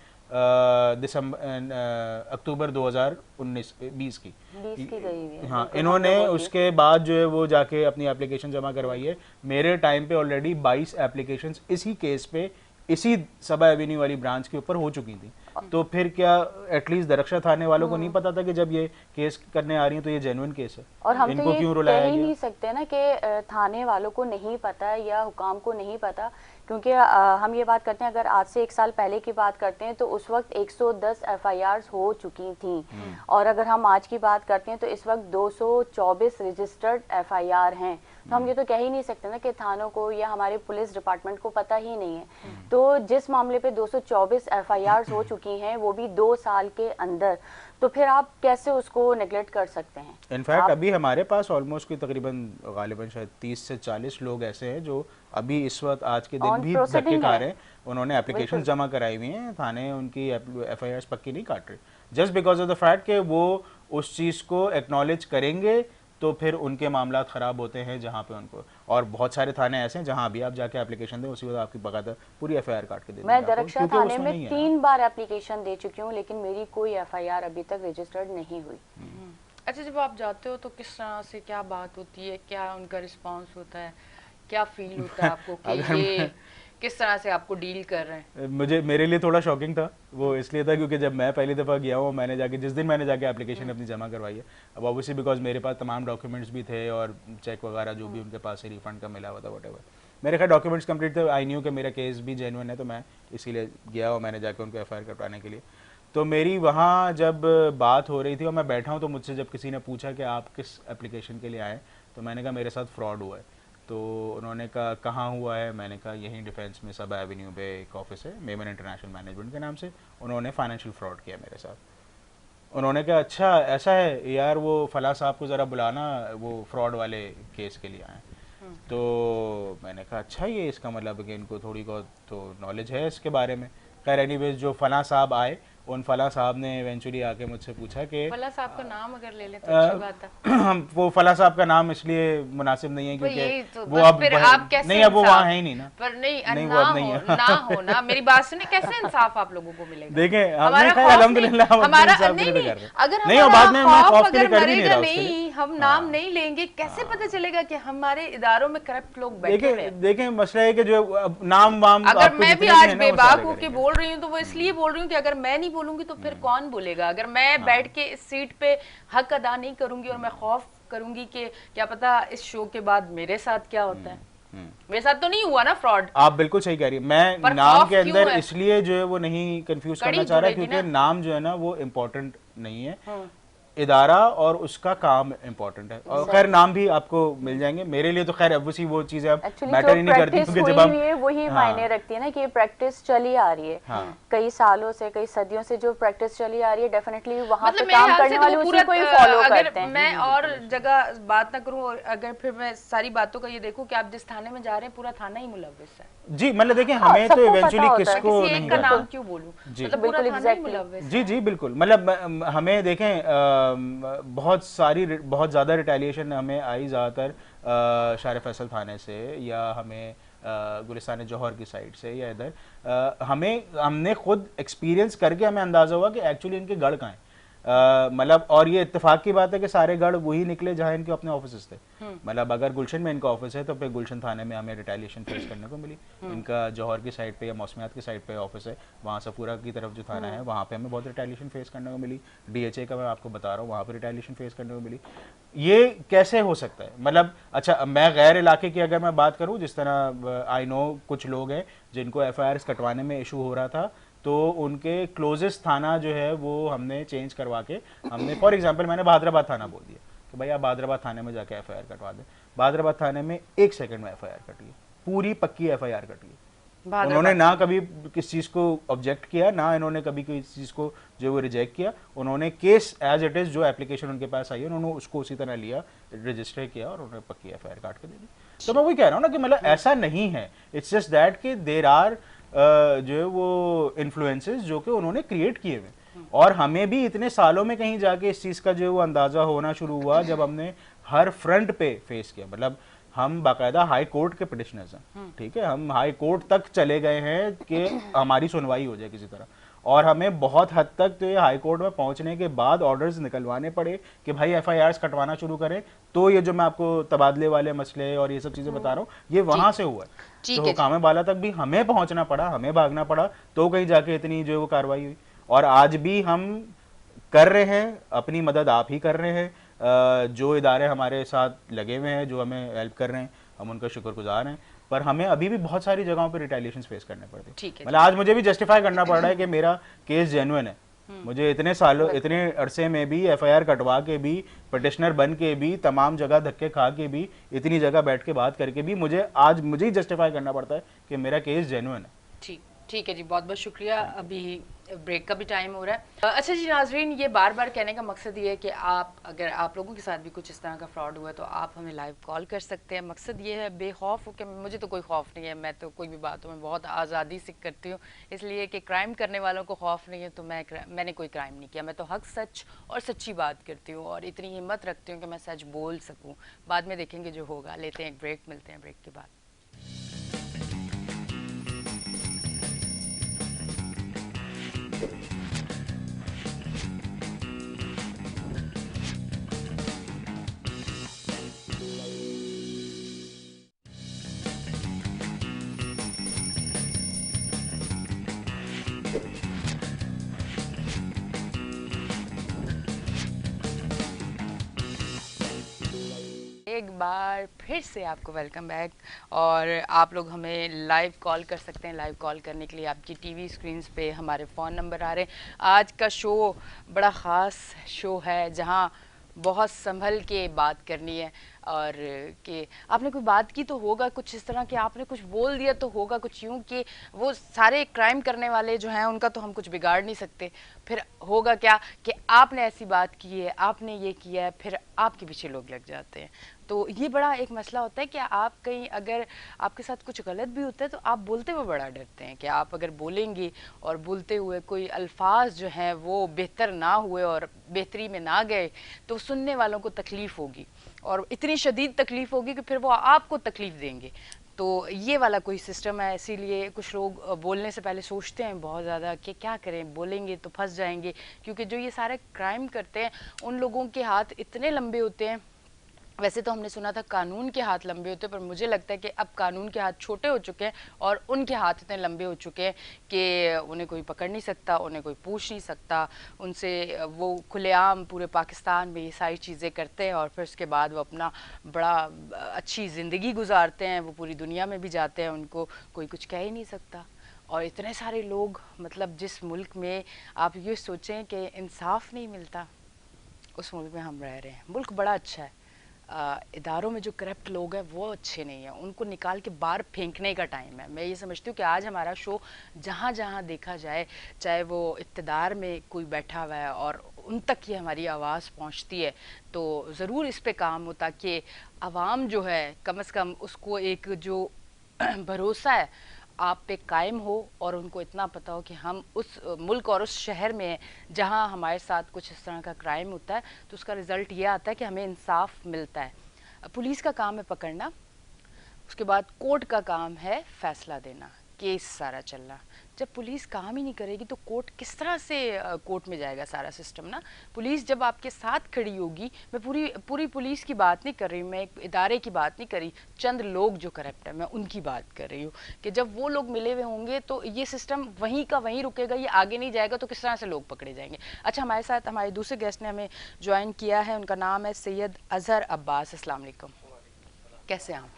अक्टूबर 2019-20 की गई है। हाँ, इन्होंने उसके बाद जो है वो जाके अपनी एप्लीकेशन जमा करवाई है। मेरे टाइम पे ऑलरेडी 22 एप्लीकेशंस इसी केस पे, इसी सबा एवेन्यू वाली ब्रांच के ऊपर हो चुकी थी। तो फिर क्या एटलीस्ट दरख्शा थाने वालों को नहीं पता था कि जब ये केस करने आ रही हैं तो ये जेन्युइन केस है? और हम इनको तो क्यों ये रुलाया कह ही गया? नहीं सकते ना कि थाने वालों को नहीं पता या हुकाम को नहीं पता, क्योंकि हम ये बात करते हैं, अगर आज से 1 साल पहले की बात करते हैं तो उस वक्त 110 एफआईआर्स हो चुकी थी, और अगर हम आज की बात करते हैं तो इस वक्त 224 रजिस्टर्ड एफआईआर हैं। तो हम ये तो कह ही नहीं सकते ना कि थानों को या हमारे पुलिस डिपार्टमेंट को पता ही नहीं है। तो जिस मामले पे 224 एफआईआर्स हो चुकी हैं, वो भी 2 साल के अंदर, तो फिर आप कैसे उसको नेग्लेक्ट कर सकते हैं? इनफैक्ट अभी हमारे पास ऑलमोस्ट कोई तकरीबन गालिबन शायद 30 से 40 लोग ऐसे हैं जो अभी इस वक्त आज के दिन भी धक्के खा रहे हैं। उन्होंने एप्लीकेशन जमा कराई हुई हैं, थाने उनकी एफआईआर्स पक्की नहीं काट रहे, just because of the fact कि वो उस चीज़ को एक्नॉलेज करेंगे तो फिर उनके मामला ख़राब होते हैं जहाँ पे उनको। और बहुत सारे थाने ऐसे हैं जहाँ अभी आप जाके एप्लीकेशन दें उसी वक्त आपकी बकायदा पूरी एफआईआर काट के दे देंगे। मैं दरख्शा थाने में 3 बार एप्लीकेशन दे चुकी हूँ, लेकिन मेरी कोई एफआईआर अभी तक रजिस्टर्ड नहीं हुई। अच्छा, जब आप जाते हो तो किस तरह से क्या बात होती है, क्या उनका रिस्पांस होता है, क्या फील होता है आपको कि ये किस तरह से आपको डील कर रहे हैं? मेरे लिए थोड़ा शॉकिंग था वो, इसलिए था क्योंकि जब मैं पहली दफ़ा गया हूँ, मैंने जाके जिस दिन मैंने जाके एप्लीकेशन अपनी जमा करवाई है, अब ऑब्वियसली बिकॉज मेरे पास तमाम डॉक्यूमेंट्स भी थे और चेक वगैरह जो भी उनके पास से रिफंड का मिला हुआ था, वट एवर मेरे खैर डॉक्यूमेंट्स कंप्लीट थे। आई न्यू कि मेरा केस भी जेन्युइन है, तो मैं इसीलिए गया और मैंने जाकर उनको एफआईआर करवाने के लिए। तो मेरी वहाँ जब बात हो रही थी और मैं बैठा हूँ, तो मुझसे जब किसी ने पूछा कि आप किस एप्लीकेशन के लिए आए, तो मैंने कहा मेरे साथ फ्रॉड हुआ है। तो उन्होंने कहा कहाँ हुआ है? मैंने कहा यहीं डिफेंस में सबा एवेन्यू पे एक ऑफिस है मेमन इंटरनेशनल मैनेजमेंट के नाम से, उन्होंने फाइनेंशियल फ्रॉड किया मेरे साथ। उन्होंने कहा अच्छा ऐसा है यार, वो फला साहब को ज़रा बुलाना, वो फ्रॉड वाले केस के लिए आए। तो मैंने कहा अच्छा, ये इसका मतलब कि इनको थोड़ी बहुत तो नॉलेज है इसके बारे में। खैर एनीवेज, जो फला साहब आए, उन फला साहब ने इवेंचुअली आके मुझसे पूछा कि फला साहब का नाम अगर ले लें तो अच्छी बात है। वो फला साहब का नाम इसलिए मुनासिब नहीं है क्योंकि तो वो अब नहीं, अब वो वहाँ है ही नहीं ना। पर नहीं वो अब नहीं है। ना हो ना, मेरी बात सुने, कैसे इंसाफ आप लोगों को मिलेगा? देखें, अल्हम्दुलिल्लाह हमारा नहीं, और बाद में मैं खौफ के लिए कर भी नहीं रहा, नहीं हम नाम नहीं लेंगे, कैसे पता चलेगा कि हमारे इदारों में करप्ट लोग बैठे हैं? देखें मसला है कि जो नाम वाम, अगर मैं भी आज बेबाक होके बोल रही हूँ तो वो इसलिए बोल रही हूँ कि अगर मैं नहीं बोलूंगी तो फिर कौन बोलेगा? अगर मैं बैठ के इस सीट पे हक अदा नहीं करूंगी और मैं खौफ करूंगी कि क्या पता इस शो के बाद मेरे साथ क्या होता है। मेरे साथ तो नहीं हुआ ना फ्रॉड। आप बिल्कुल सही कह रही है। मैं नाम के अंदर इसलिए जो है वो नहीं कंफ्यूज करना चाह रहा क्योंकि नाम जो है ना वो इम्पोर्टेंट नहीं है, इदारा और उसका काम इम्पोर्टेंट है। और खैर नाम भी आपको मिल जाएंगे, मेरे लिए तो खैर ऑब्वियसली वो चीजें अब मैटर ही नहीं करती क्योंकि जब हम वही मायने रखती है ना कि ये प्रैक्टिस चली आ रही है कई सालों से, कई सदियों से जो प्रैक्टिस चली आ रही है, डेफिनेटली वहाँ पे काम करने वाले उसी को ही फॉलो करते हैं। मैं और जगह बात ना करूँ और अगर फिर मैं सारी बातों का ये देखूं कि आप जिस थाने में जा रहे हैं पूरा थाना ही मुलव्विस है। जी मतलब देखिए हमें तो इवेंचुअली किसको नहीं का नाम क्यों बोलूं, मतलब पूरा थाना ही मुलव्विस है। जी जी बिल्कुल, मतलब हमें देखें बहुत ज़्यादा रिटेलिएशन हमें आई ज़्यादातर शार फैसल थाने से या हमें गुलिस्तान जौहर की साइड से या इधर हमने खुद एक्सपीरियंस करके हमें अंदाज़ा हुआ कि एक्चुअली इनके गढ़ कहाँ हैं। मतलब और ये इत्तेफाक की बात है कि सारे गढ़ वही निकले जहाँ इनके अपने ऑफिस थे। मतलब अगर गुलशन में इनका ऑफिस है तो फिर गुलशन थाने में हमें रिटेलिएशन फेस करने को मिली। इनका जौहर की साइड पे या मौसमियात की साइड पे ऑफिस है, वहाँ सफूरा की तरफ जो थाना है वहाँ पे हमें बहुत रिटेलिएशन फेस करने को मिली। DHA का मैं आपको बता रहा हूँ, वहाँ पर रिटेलिएशन फेस करने को मिली। ये कैसे हो सकता है? मतलब अच्छा मैं गैर इलाके की अगर मैं बात करूँ, जिस तरह आई नो कुछ लोग हैं जिनको FIRs कटवाने में इशू हो रहा था, तो उनके क्लोजेस्ट थाना जो है वो हमने चेंज करवा के हमने फॉर एग्जांपल मैंने बहादुराबाद थाना बोल दिया कि भाई आप बहादुराबाद थाने में जाके FIR कटवा दें। बहादुराबाद थाने में 1 सेकंड में FIR कट गई, पूरी पक्की FIR कट गई। उन्होंने ना कभी किस चीज़ को ऑब्जेक्ट किया, ना इन्होंने कभी किसी चीज़ को जो वो रिजेक्ट किया। उन्होंने केस एज इट इज़ जो एप्लीकेशन उनके पास आई है उन्होंने उसको उसी तरह लिया, रजिस्टर किया और उन्होंने पक्की FIR काट के दे दी। तो मैं वही कह रहा हूँ ना कि मतलब ऐसा नहीं है, इट्स जस्ट दैट कि देर आर जो है वो इन्फ्लुएंसेस जो कि उन्होंने क्रिएट किए हुए। और हमें भी इतने सालों में कहीं जाके इस चीज़ का जो है वो अंदाज़ा होना शुरू हुआ जब हमने हर फ्रंट पे फेस किया। मतलब हम बाकायदा हाई कोर्ट के पिटिशनर्स हैं, ठीक है, हम हाई कोर्ट तक चले गए हैं कि हमारी सुनवाई हो जाए किसी तरह। और हमें बहुत हद तक तो ये हाई कोर्ट में पहुंचने के बाद ऑर्डर्स निकलवाने पड़े कि भाई FIRs कटवाना शुरू करें। तो ये जो मैं आपको तबादले वाले मसले और ये सब चीज़ें बता रहा हूँ ये वहाँ से हुआ है। तो हुकाम बाला तक भी हमें पहुँचना पड़ा, हमें भागना पड़ा, तो कहीं जाके इतनी जो वो कार्रवाई हुई। और आज भी हम कर रहे हैं, अपनी मदद आप ही कर रहे हैं। जो इदारे हमारे साथ लगे हुए हैं, जो हमें हेल्प कर रहे हैं, हम उनका शुक्रगुजार हैं। पर हमें अभी भी बहुत सारी जगहों पे रिटेलिएशन फेस करने पड़ते हैं। मतलब आज मुझे भी जस्टिफाई करना पड़ रहा है कि मेरा केस जेन्युइन है। मुझे इतने सालों इतने अरसे में भी FIR कटवा के भी, पिटिशनर बन के भी, तमाम जगह धक्के खा के भी, इतनी जगह बैठ के बात करके भी मुझे ही जस्टिफाई करना पड़ता है कि मेरा केस जेन्युइन है। ठीक है जी, बहुत बहुत शुक्रिया। अभी ब्रेक का भी टाइम हो रहा है। अच्छा जी नाजरीन, ये बार बार कहने का मकसद ये है कि अगर आप लोगों के साथ भी कुछ इस तरह का फ्रॉड हुआ है तो आप हमें लाइव कॉल कर सकते हैं। मकसद ये है बेखौफ हो कि मुझे तो कोई खौफ नहीं है, मैं तो कोई भी बात हो मैं बहुत आज़ादी से करती हूँ, इसलिए कि क्राइम करने वालों को खौफ नहीं है। तो मैंने कोई क्राइम नहीं किया, मैं तो हक सच और सच्ची बात करती हूँ और इतनी हिम्मत रखती हूँ कि मैं सच बोल सकूँ। बाद में देखेंगे जो होगा। लेते हैं एक ब्रेक, मिलते हैं ब्रेक के बाद। एक बार फिर से आपको वेलकम बैक। और आप लोग हमें लाइव कॉल कर सकते हैं। लाइव कॉल करने के लिए आपकी टीवी स्क्रीन्स पे हमारे फ़ोन नंबर आ रहे हैं। आज का शो बड़ा ख़ास शो है जहां बहुत संभल के बात करनी है और कि आपने कोई बात की तो होगा कुछ इस तरह कि आपने कुछ बोल दिया तो होगा कुछ यूँ कि वो सारे क्राइम करने वाले जो हैं उनका तो हम कुछ बिगाड़ नहीं सकते। फिर होगा क्या कि आपने ऐसी बात की है, आपने ये किया है, फिर आपके पीछे लोग लग जाते हैं। तो ये बड़ा एक मसला होता है कि आप कहीं अगर आपके साथ कुछ गलत भी होता है तो आप बोलते हुए बड़ा डरते हैं कि आप अगर बोलेंगे और बोलते हुए कोई अल्फाज जो हैं वो बेहतर ना हुए और बेहतरी में ना गए तो सुनने वालों को तकलीफ़ होगी और इतनी शदीद तकलीफ़ होगी कि फिर वो आपको तकलीफ़ देंगे। तो ये वाला कोई सिस्टम है, इसीलिए कुछ लोग बोलने से पहले सोचते हैं बहुत ज़्यादा कि क्या करें, बोलेंगे तो फंस जाएंगे। क्योंकि जो ये सारे क्राइम करते हैं उन लोगों के हाथ इतने लंबे होते हैं वैसे तो हमने सुना था कानून के हाथ लंबे होते हैं, पर मुझे लगता है कि अब कानून के हाथ छोटे हो चुके हैं और उनके हाथ इतने लंबे हो चुके हैं कि उन्हें कोई पकड़ नहीं सकता, उन्हें कोई पूछ नहीं सकता उनसे। वो खुलेआम पूरे पाकिस्तान में ये सारी चीज़ें करते हैं और फिर उसके बाद वो अपना बड़ा अच्छी ज़िंदगी गुजारते हैं, वो पूरी दुनिया में भी जाते हैं, उनको कोई कुछ कह ही नहीं सकता। और इतने सारे लोग, मतलब जिस मुल्क में आप ये सोचें कि इंसाफ नहीं मिलता, उस मुल्क में हम रह रहे हैं। मुल्क बड़ा अच्छा है, इदारों में जो करप्ट लोग हैं वो अच्छे नहीं हैं, उनको निकाल के बाहर फेंकने का टाइम है। मैं ये समझती हूँ कि आज हमारा शो जहाँ जहाँ देखा जाए, चाहे वो इक़्तिदार में कोई बैठा हुआ है और उन तक ये हमारी आवाज़ पहुँचती है, तो ज़रूर इस पे काम हो ताकि आवाम जो है कम से कम उसको एक जो भरोसा है आप पे कायम हो और उनको इतना पता हो कि हम उस मुल्क और उस शहर में हैं जहां हमारे साथ कुछ इस तरह का क्राइम होता है तो उसका रिज़ल्ट ये आता है कि हमें इंसाफ मिलता है। पुलिस का काम है पकड़ना, उसके बाद कोर्ट का काम है फैसला देना, केस सारा चलना। जब पुलिस काम ही नहीं करेगी तो कोर्ट किस तरह से कोर्ट में जाएगा सारा सिस्टम ना। पुलिस जब आपके साथ खड़ी होगी, मैं पूरी पुलिस की बात नहीं कर रही, मैं एक इदारे की बात नहीं कर रही, चंद लोग जो करप्ट है मैं उनकी बात कर रही हूँ कि जब वो लोग मिले हुए होंगे तो ये सिस्टम वहीं का वहीं रुकेगा, ये आगे नहीं जाएगा, तो किस तरह से लोग पकड़े जाएंगे। अच्छा, हमारे साथ हमारे दूसरे गेस्ट ने हमें ज्वाइन किया है, उनका नाम है सैयद अजहर अब्बास। अस्सलाम वालेकुम, कैसे हैं आप?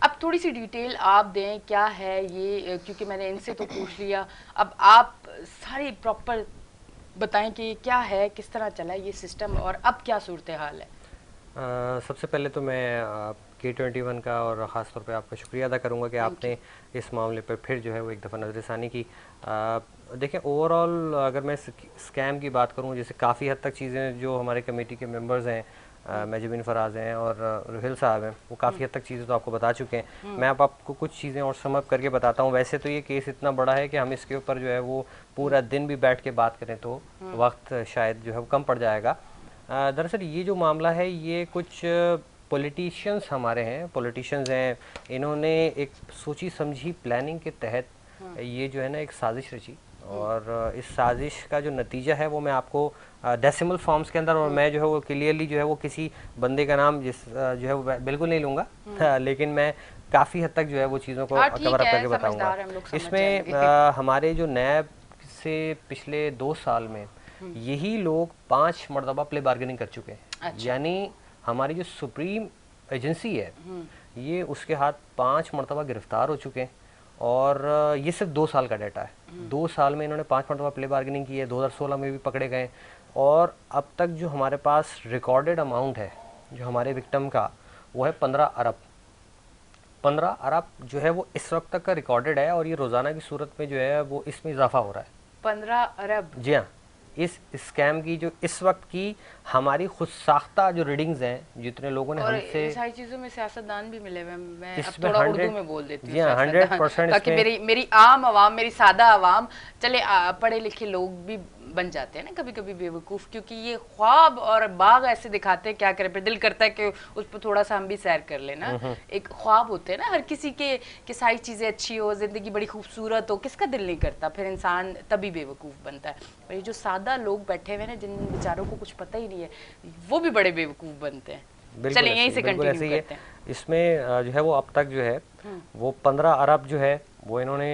अब थोड़ी सी डिटेल आप दें, क्या है ये, क्योंकि मैंने इनसे तो पूछ लिया, अब आप सारी प्रॉपर बताएं कि क्या है, किस तरह चला ये सिस्टम और अब क्या सूरत हाल है। सबसे पहले तो मैं K21 का और ख़ास तौर पे आपका शुक्रिया अदा करूंगा कि आपने इस मामले पर फिर जो है वो एक दफ़ा नज़रसानी की। देखें, ओवरऑल अगर मैं स्कैम की बात करूं, जैसे काफ़ी हद तक चीज़ें जो हमारे कमेटी के मेंबर्स हैं, मेजबिन फराज हैं और रुहिल साहब हैं, वो काफ़ी हद तक चीज़ें तो आपको बता चुके हैं। मैं अब आपको कुछ चीज़ें और समअप करके बताता हूँ। वैसे तो ये केस इतना बड़ा है कि हम इसके ऊपर जो है वो पूरा दिन भी बैठ के बात करें तो वक्त शायद जो है वो कम पड़ जाएगा। दरअसल ये जो मामला है ये कुछ पॉलिटिशियंस हमारे हैं, पॉलिटिशियंस हैं, इन्होंने एक सोची समझी प्लानिंग के तहत ये जो है ना एक साजिश रची और इस साजिश का जो नतीजा है वो मैं आपको डेसिमल फॉर्म्स के अंदर, और मैं जो है वो क्लियरली जो है वो किसी बंदे का नाम जो है वो बिल्कुल नहीं लूँगा, लेकिन मैं काफ़ी हद तक जो है वो चीज़ों को कवर अप करके बताऊँगा। इसमें हमारे जो नैब से पिछले 2 साल में यही लोग 5 मरतबा प्ले बार्गेनिंग कर चुके हैं। अच्छा। यानी हमारी जो सुप्रीम एजेंसी है ये उसके हाथ 5 मरतबा गिरफ्तार हो चुके हैं और ये सिर्फ 2 साल का डाटा है। 2 साल में इन्होंने 5 मरतबा प्ले बार्गेनिंग की है, 2016 में भी पकड़े गए और अब तक जो हमारे पास रिकॉर्डेड अमाउंट है जो हमारे विक्टिम का वो है 15 अरब। 15 अरब जो है वो इस वक्त तक का रिकॉर्डेड है और ये रोज़ाना की सूरत में जो है वो इसमें इजाफा हो रहा है। 15 अरब? जी हाँ। इस स्कैम की जो इस वक्त की हमारी खुद साख्ता जो रीडिंग्स हैं, जितने लोगों ने हमसे, सारी चीजों में सियासतदान भी मिले हुए, मैं अब थोड़ा उर्दू में बोल देती हूँ 100% ताकि मेरी आम आवाम, मेरी सादा आवाम, चले पढ़े लिखे लोग भी बन जाते हैं ना कभी कभी बेवकूफ़, क्योंकि ये ख्वाब और बाग ऐसे दिखाते हैं, क्या करें, फिर दिल करता है कि उस पर थोड़ा सा हम भी सैर कर लेना। एक ख्वाब होते हैं ना हर किसी के कि सारी चीज़ें अच्छी हो, ज़िंदगी बड़ी खूबसूरत हो, किसका दिल नहीं करता, फिर इंसान तभी बेवकूफ़ बनता है। और ये जो सादा लोग बैठे हुए हैं जिन बेचारों को कुछ पता ही नहीं है, वो भी बड़े बेवकूफ़ बनते हैं। चलिए यहीं से कंटिन्यू करते हैं। इसमें जो है वो अब तक जो है वो 15 अरब जो है वो इन्होंने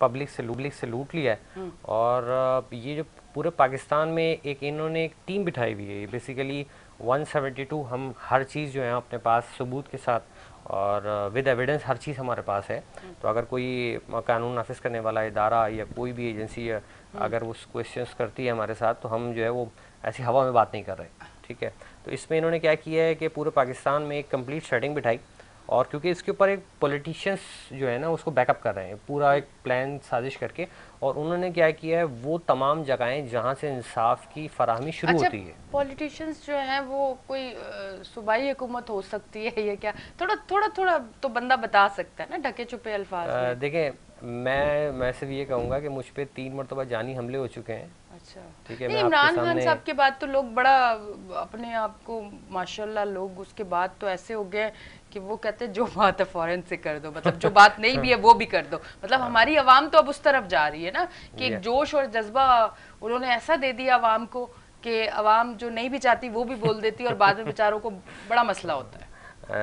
पब्लिक से लूट लिया है और ये जो पूरे पाकिस्तान में एक इन्होंने एक टीम बिठाई हुई है। बेसिकली 172 हम हर चीज़ जो है अपने पास सबूत के साथ और विद एविडेंस हर चीज़ हमारे पास है। तो अगर कोई कानून नाफिज करने वाला इदारा या कोई भी एजेंसी अगर वो क्वेश्चंस करती है हमारे साथ, तो हम जो है वो ऐसी हवा में बात नहीं कर रहे, ठीक है। तो इसमें इन्होंने क्या किया है कि पूरे पाकिस्तान में एक कंप्लीट सेटिंग बिठाई और क्योंकि इसके ऊपर एक पॉलिटिशियंस जो है ना उसको बैकअप कर रहे हैं पूरा एक प्लान साजिश करके, और उन्होंने क्या किया है वो तमाम जगहें जहां से इंसाफ की फराहमी शुरू होती है। पॉलिटिशियंस जो हैं वो कोई सूबाई हुकूमत हो सकती है या क्या, थोड़ा तो बंदा बता सकता है ना ढके छुपे अल्फाज में। देखें, मैं सिर्फ ये कहूँगा कि मुझ पर 3 मरतबा जानी हमले हो चुके हैं। अच्छा, ठीक है। इमरान खान साहब के बाद तो लोग बड़ा अपने आप को माशाल्लाह, लोग उसके बाद तो ऐसे हो गए कि वो कहते हैं जो बात है फौरन से कर दो, मतलब जो बात नहीं भी है वो भी कर दो। मतलब हमारी आवाम तो अब उस तरफ जा रही है ना कि एक जोश और जज्बा उन्होंने ऐसा दे दिया आवाम को कि आवाम जो नहीं भी चाहती वो भी बोल देती है और बाद में बेचारों को बड़ा मसला होता है।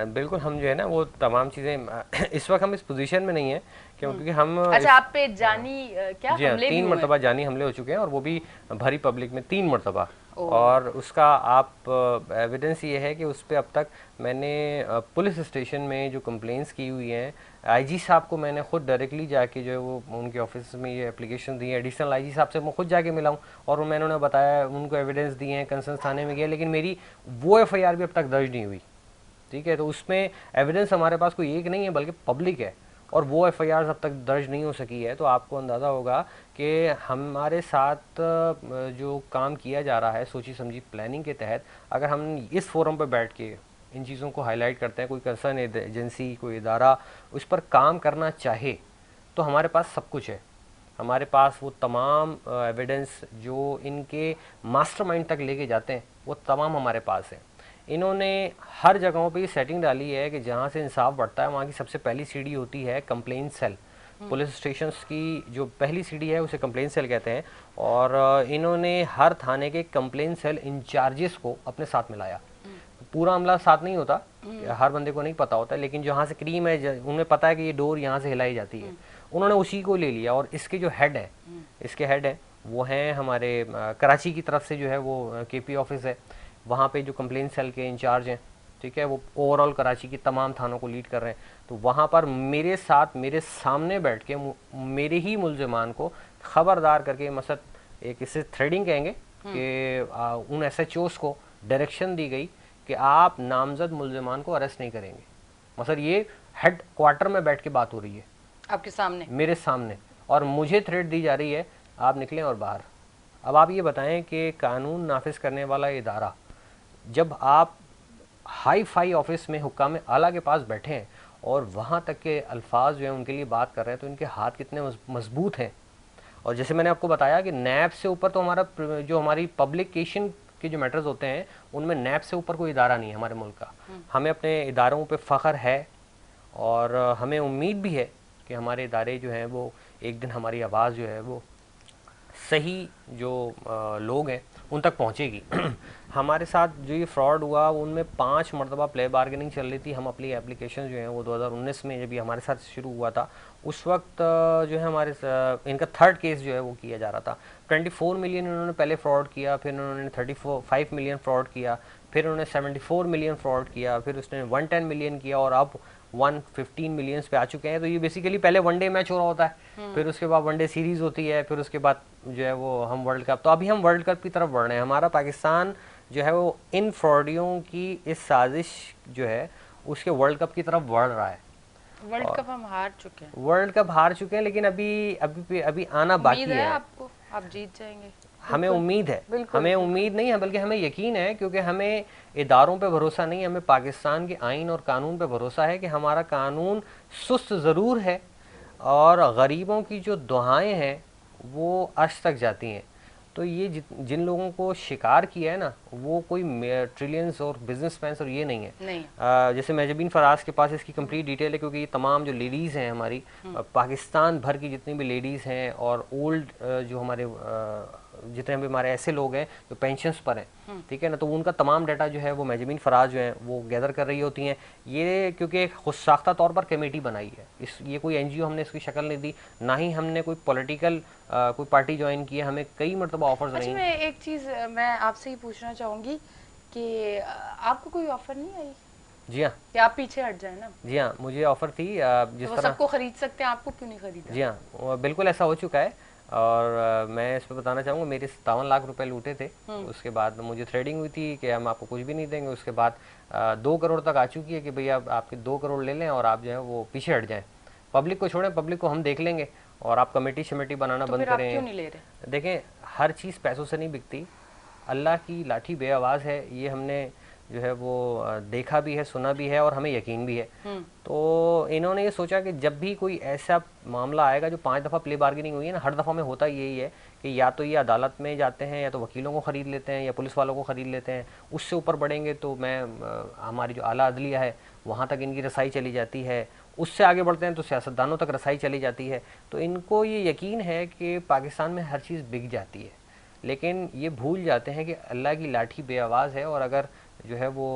बिल्कुल, हम जो है ना वो तमाम चीज़ें इस वक्त हम इस पोजीशन में नहीं है क्योंकि हम अच्छा, आप पे जानी क्या जी हाँ, हमले भी 3 हुए? मरतबा जानी हमले हो चुके हैं और वो भी भरी पब्लिक में 3 मरतबा। और उसका आप एविडेंस ये है कि उस पर अब तक मैंने पुलिस स्टेशन में जो कंप्लेंट्स की हुई हैं, आईजी साहब को मैंने खुद डायरेक्टली जाके जो है वो उनके ऑफिस में ये एप्लीकेशन दी है, एडिशनल आईजी साहब से मैं खुद जाके मिला हूँ और मैंने उन्हें बताया, उनको एविडेंस दिए हैं, कंसर्न थाने में गया, लेकिन मेरी वो एफआईआर भी अब तक दर्ज नहीं हुई। ठीक है, तो उसमें एविडेंस हमारे पास कोई एक नहीं है बल्कि पब्लिक है और वो एफआईआर अब तक दर्ज नहीं हो सकी है। तो आपको अंदाज़ा होगा कि हमारे साथ जो काम किया जा रहा है सोची समझी प्लानिंग के तहत, अगर हम इस फोरम पर बैठ के इन चीज़ों को हाईलाइट करते हैं, कोई कंसर्न एजेंसी, कोई इदारा उस पर काम करना चाहे तो हमारे पास सब कुछ है। हमारे पास वो तमाम एविडेंस जो इनके मास्टरमाइंड तक लेके जाते हैं वो तमाम हमारे पास है। इन्होंने हर जगहों पे ये सेटिंग डाली है कि जहाँ से इंसाफ बढ़ता है वहाँ की सबसे पहली सीढ़ी होती है कंप्लेंट सेल। पुलिस स्टेशंस की जो पहली सीढ़ी है उसे कंप्लेंट सेल कहते हैं और इन्होंने हर थाने के कंप्लेंट सेल इंचार्जेस को अपने साथ मिलाया। पूरा अमला साथ नहीं होता, हर बंदे को नहीं पता होता, लेकिन जहाँ से क्रीम है उन्हें पता है कि ये डोर यहाँ से हिलाई जाती है, उन्होंने उसी को ले लिया। और इसके जो हेड है, इसके हेड है वो हैं हमारे कराची की तरफ से जो है वो केपी ऑफिस है, वहाँ पे जो कंप्लेंट सेल के इंचार्ज हैं, ठीक है, वो ओवरऑल कराची की तमाम थानों को लीड कर रहे हैं। तो वहाँ पर मेरे साथ मेरे सामने बैठ के मेरे ही मुल्ज़िमान को ख़बरदार करके, मसद एक इसे थ्रेडिंग कहेंगे कि उन SHOs को डायरेक्शन दी गई कि आप नामजद मुल्ज़िमान को अरेस्ट नहीं करेंगे। मसद ये हेड क्वार्टर में बैठ के बात हो रही है आपके सामने, मेरे सामने, और मुझे थ्रेट दी जा रही है आप निकलें और बाहर। अब आप ये बताएं कि कानून नाफिज करने वाला इदारा, जब आप हाई फाई ऑफिस में हुक्काम आला के पास बैठे हैं और वहाँ तक के अल्फाज जो हैं उनके लिए बात कर रहे हैं, तो इनके हाथ कितने मजबूत हैं। और जैसे मैंने आपको बताया कि नैब से ऊपर तो हमारा जो हमारी पब्लिकेशन के जो मैटर्स होते हैं उनमें नैब से ऊपर कोई इदारा नहीं है हमारे मुल्क का। हमें अपने इदारों पे फ़ख्र है और हमें उम्मीद भी है कि हमारे इदारे जो हैं वो एक दिन हमारी आवाज़ जो है वो सही जो लोग हैं उन तक पहुंचेगी। हमारे साथ जो ये फ्रॉड हुआ उनमें 5 मरतबा प्ले बार्गेनिंग चल रही थी। हम अपनी एप्लीकेशन जो हैं वो 2019 में जब ये हमारे साथ शुरू हुआ था उस वक्त जो है हमारे इनका 3rd केस जो है वो किया जा रहा था। 24 मिलियन इन्होंने पहले फ्रॉड किया, फिर उन्होंने 35 मिलियन फ्रॉड किया, फिर उन्होंने 74 मिलियन फ्रॉड किया, फिर उसने 110 मिलियन किया और अब 115 मिलियंस पे आ चुके हैं। तो ये बेसिकली पहले वनडे मैच हो रहा होता है, फिर उसके बाद वनडे सीरीज होती है, फिर उसके बाद जो है वो हम वर्ल्ड कप। तो अभी हम वर्ल्ड कप की तरफ बढ़ रहे हैं। हमारा पाकिस्तान जो है वो इन फ्रॉडियों की इस साजिश जो है उसके वर्ल्ड कप की तरफ बढ़ रहा है। वर्ल्ड कप हम हार चुके हैं, वर्ल्ड कप हार चुके हैं, लेकिन अभी आना बाकी है। आपको आप जीत जाएंगे, हमें उम्मीद है, हमें उम्मीद नहीं है बल्कि हमें यकीन है, क्योंकि हमें इदारों पे भरोसा नहीं है, हमें पाकिस्तान के आइन और कानून पे भरोसा है कि हमारा कानून सुस्त ज़रूर है और गरीबों की जो दुआएं हैं वो अर्श तक जाती हैं। तो ये जिन लोगों को शिकार किया है ना वो कोई ट्रिलियंस और बिजनेसमैन और ये नहीं है। जैसे मेजबीन फराज के पास इसकी कंप्लीट डिटेल है, क्योंकि ये तमाम जो लेडीज़ हैं हमारी पाकिस्तान भर की जितनी भी लेडीज़ हैं और ओल्ड जो हमारे जितने भी हमारे ऐसे लोग हैं जो पेंशन्स पर हैं, ठीक है ना, तो उनका तमाम डाटा जो है वो मेजबीन फराज जो है वो गैदर कर रही होती हैं। ये क्योंकि खुद साख्ता तौर पर कमेटी बनाई है, ये कोई NGO हमने इसकी शक्ल नहीं दी, ना ही हमने कोई पॉलिटिकल कोई पार्टी ज्वाइन की है। हमें कई मरतबा ऑफर्स रही। मैं एक चीज़ मैं आपसे ही पूछना चाहूँगी कि आपको कोई ऑफर नहीं आई? जी हाँ, कि आप पीछे हट जाए ना। जी हाँ, मुझे ऑफर थी जिस तरह सबको खरीद सकते हैं, आपको क्यों नहीं खरीदा? जी हाँ, बिल्कुल ऐसा हो चुका है। और मैं इस पर बताना चाहूँगा, मेरे 57 लाख रुपए लूटे थे। उसके बाद मुझे थ्रेडिंग हुई थी कि हम आपको कुछ भी नहीं देंगे। उसके बाद 2 करोड़ तक आ चुकी है कि भैया आपके 2 करोड़ ले लें और आप जो है वो पीछे हट जाएं, पब्लिक को छोड़ें, पब्लिक को हम देख लेंगे और आप कमेटी शमेटी बनाना बंद करें। क्यों नहीं ले रहे? देखें, हर चीज़ पैसों से नहीं बिकती, अल्लाह की लाठी बेआवाज़ है, ये हमने जो है वो देखा भी है, सुना भी है और हमें यकीन भी है। तो इन्होंने ये सोचा कि जब भी कोई ऐसा मामला आएगा जो 5 दफ़ा प्ले बार्गेनिंग हुई है ना, हर दफ़ा में होता यही है कि या तो ये अदालत में जाते हैं या तो वकीलों को ख़रीद लेते हैं या पुलिस वालों को ख़रीद लेते हैं। उससे ऊपर बढ़ेंगे तो हमारी जो आला अदलिया है वहाँ तक इनकी रसाई चली जाती है, उससे आगे बढ़ते हैं तो सियासतदानों तक रसाई चली जाती है। तो इनको ये यकीन है कि पाकिस्तान में हर चीज़ बिक जाती है, लेकिन ये भूल जाते हैं कि अल्लाह की लाठी बेआवाज़ है, और अगर जो है वो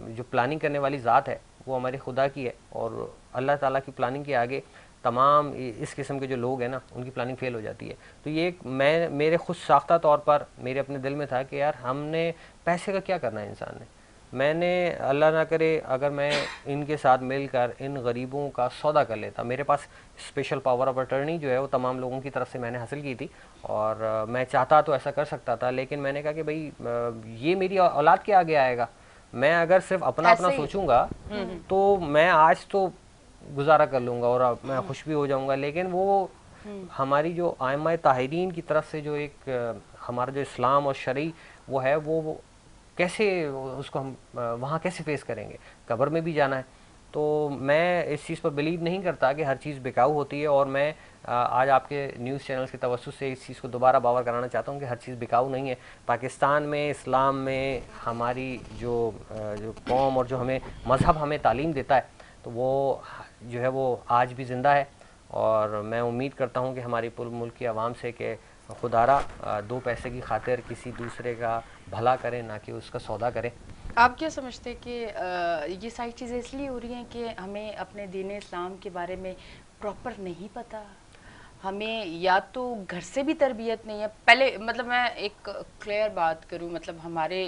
जो प्लानिंग करने वाली ज़ात है वो हमारे खुदा की है, और अल्लाह ताला की प्लानिंग के आगे तमाम इस किस्म के जो लोग हैं ना उनकी प्लानिंग फेल हो जाती है। तो ये एक मैं मेरे खुद साख्ता तौर पर मेरे अपने दिल में था कि यार हमने पैसे का क्या करना है इंसान ने। मैंने अल्लाह ना करे अगर मैं इनके साथ मिलकर इन गरीबों का सौदा कर लेता, मेरे पास स्पेशल पावर ऑफ अटर्नी जो है वो तमाम लोगों की तरफ से मैंने हासिल की थी, और मैं चाहता तो ऐसा कर सकता था, लेकिन मैंने कहा कि भाई ये मेरी औलाद के आगे आएगा, मैं अगर सिर्फ अपना अपना सोचूंगा तो मैं आज तो गुजारा कर लूँगा और मैं खुश भी हो जाऊँगा, लेकिन वो हमारी जो आइम्मा ताहिरीन की तरफ से जो एक हमारा जो इस्लाम और शरई वो है वो कैसे उसको हम वहाँ कैसे फेस करेंगे, कब्र में भी जाना है। तो मैं इस चीज़ पर बिलीव नहीं करता कि हर चीज़ बिकाऊ होती है, और मैं आज आपके न्यूज़ चैनल्स की तवज्जुह से इस चीज़ को दोबारा बावर कराना चाहता हूँ कि हर चीज़ बिकाऊ नहीं है। पाकिस्तान में इस्लाम में हमारी जो कौम और जो हमें मज़हब हमें तालीम देता है तो वो जो है वो आज भी ज़िंदा है, और मैं उम्मीद करता हूँ कि हमारी पूरे मुल्क की आवाम से कि खुदारा दो पैसे की खातिर किसी दूसरे का भला करें, ना कि उसका सौदा करें। आप क्या समझते हैं कि ये सारी चीज़ें इसलिए हो रही हैं कि हमें अपने दीन इस्लाम के बारे में प्रॉपर नहीं पता, हमें या तो घर से भी तरबियत नहीं है। पहले मतलब मैं एक क्लियर बात करूं, मतलब हमारे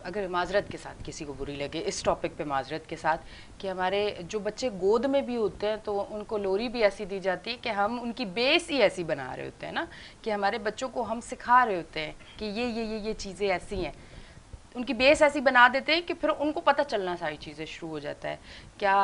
अगर माजरत के साथ किसी को बुरी लगे इस टॉपिक पे, माजरत के साथ, कि हमारे जो बच्चे गोद में भी होते हैं तो उनको लोरी भी ऐसी दी जाती है कि हम उनकी बेस ही ऐसी बना रहे होते हैं ना, कि हमारे बच्चों को हम सिखा रहे होते हैं कि ये चीज़ें ऐसी हैं, उनकी बेस ऐसी बना देते हैं कि फिर उनको पता चलना सारी चीज़ें शुरू हो जाता है। क्या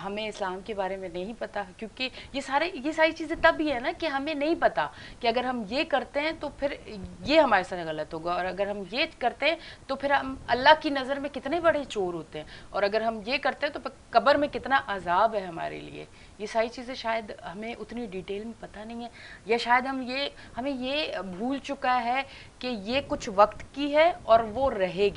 हमें इस्लाम के बारे में नहीं पता? क्योंकि ये सारी चीज़ें तब ही है ना कि हमें नहीं पता कि अगर हम ये करते हैं तो फिर ये हमारे साथ गलत होगा, और अगर हम ये करते हैं तो फिर हम अल्लाह की नज़र में कितने बड़े चोर होते हैं, और अगर हम ये करते हैं तो फिर कब्र में कितना अजाब है हमारे लिए। ये सारी चीज़ें शायद हमें उतनी डिटेल में पता नहीं है, या शायद हमें ये भूल चुका है कि ये कुछ वक्त की है और वो रहेगी।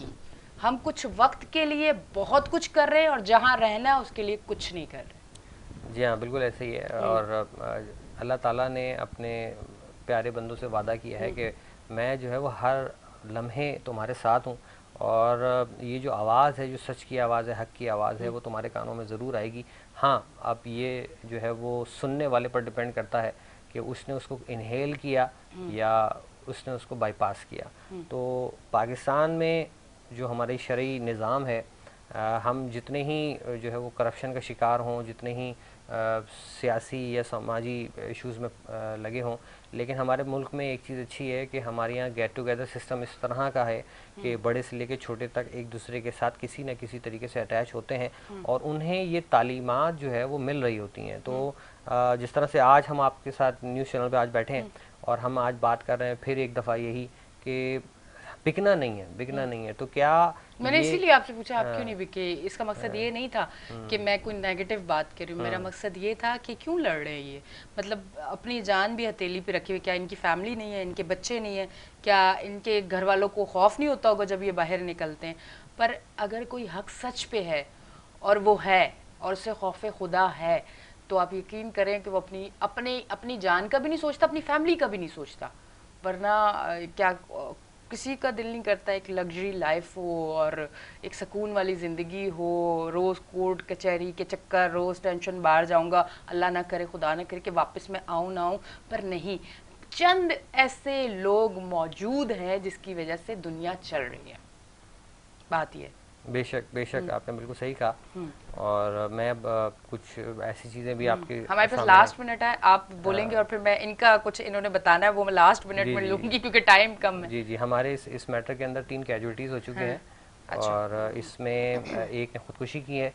हम कुछ वक्त के लिए बहुत कुछ कर रहे हैं और जहाँ रहना है उसके लिए कुछ नहीं कर रहे। जी हाँ, बिल्कुल ऐसे ही है। और अल्लाह ताला ने अपने प्यारे बंदों से वादा किया है कि मैं जो है वो हर लम्हे तुम्हारे साथ हूँ, और ये जो आवाज़ है, जो सच की आवाज़ है, हक़ की आवाज़ है, वो तुम्हारे कानों में ज़रूर आएगी। हाँ, अब ये जो है वो सुनने वाले पर डिपेंड करता है कि उसने उसको इनहेल किया या उसने उसको बाईपास किया। तो पाकिस्तान में जो हमारी शरई निज़ाम है, हम जितने ही जो है वो करप्शन का शिकार हों, जितने ही सियासी या समाजी इश्यूज़ में लगे हों, लेकिन हमारे मुल्क में एक चीज़ अच्छी है कि हमारे यहाँ गेट टुगेदर सिस्टम इस तरह का है कि बड़े से लेकर छोटे तक एक दूसरे के साथ किसी न किसी तरीके से अटैच होते हैं, और उन्हें ये तालीमात जो है वो मिल रही होती हैं। तो जिस तरह से आज हम आपके साथ न्यूज़ चैनल पे आज बैठे हैं और हम आज बात कर रहे हैं फिर एक दफ़ा यही कि बिकना नहीं है, तो क्या मैंने इसीलिए आपसे पूछा आप क्यों नहीं बिके। इसका मकसद ये नहीं था कि मैं कोई नेगेटिव बात कर रही हूँ, मेरा मकसद ये था कि क्यों लड़ रहे हैं ये, मतलब अपनी जान भी हथेली पे रखी हुई। क्या इनकी फैमिली नहीं है, इनके बच्चे नहीं है, क्या इनके घर वालों को खौफ नहीं होता होगा जब ये बाहर निकलते हैं? पर अगर कोई हक सच पे है और वो है और उससे खौफ खुदा है, तो आप यकीन करें कि वो अपनी जान का भी नहीं सोचता, अपनी फैमिली का भी नहीं सोचता। वरना क्या किसी का दिल नहीं करता एक लग्जरी लाइफ हो और एक सुकून वाली ज़िंदगी हो, रोज़ कोर्ट कचहरी के चक्कर, रोज़ टेंशन, बाहर जाऊंगा, अल्लाह ना करे खुदा ना करे कि वापस मैं आऊँ ना आऊँ। पर नहीं, चंद ऐसे लोग मौजूद हैं जिसकी वजह से दुनिया चल रही है। बात ये बेशक आपने बिल्कुल सही कहा। और मैं अब कुछ ऐसी चीज़ें भी आपके हमारे पास लास्ट मिनट है, आप बोलेंगे और फिर मैं इनका कुछ इन्होंने बताना है वो मैं लास्ट मिनट में लूँगी क्योंकि टाइम कम है। जी, हमारे इस मैटर के अंदर 3 कैजुअलिटीज़ हो चुके हैं। अच्छा। और इसमें एक ने खुदकुशी की है,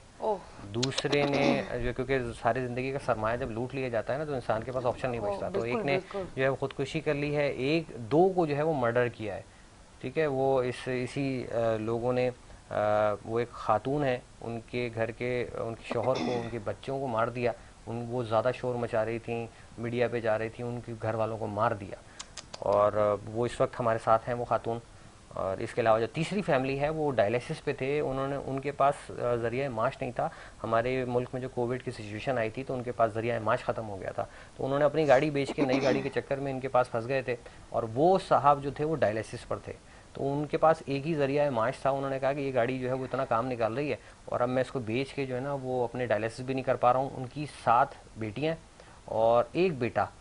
दूसरे ने जो, क्योंकि सारी ज़िंदगी का सरमाया जब लूट लिया जाता है ना तो इंसान के पास ऑप्शन नहीं बचता, तो एक ने जो है वो खुदकुशी कर ली है, दो को जो है वो मर्डर किया है। ठीक है, वो इसी लोगों ने वो एक खातून है, उनके घर के उनके शौहर को, उनके बच्चों को मार दिया। वो ज़्यादा शोर मचा रही थी, मीडिया पे जा रही थी, उनके घर वालों को मार दिया। और वो इस वक्त हमारे साथ हैं वो खातून, और इसके अलावा जो तीसरी फैमिली है वो डायलिसिस पे थे, उनके पास ज़रिया माश नहीं था। हमारे मुल्क में जो कोविड की सिचुएशन आई थी तो उनके पास ज़रिया माश ख़त्म हो गया था, तो उन्होंने अपनी गाड़ी बेच के नई गाड़ी के चक्कर में इनके पास फंस गए थे, और वो साहब जो थे वो डायलिसिस पर थे, तो उनके पास एक ही ज़रिया माश था। उन्होंने कहा कि ये गाड़ी जो है वो इतना काम निकाल रही है और अब मैं इसको बेच के जो है ना वो अपने डायलिसिस भी नहीं कर पा रहा हूँ। उनकी 7 बेटियाँ और 1 बेटा,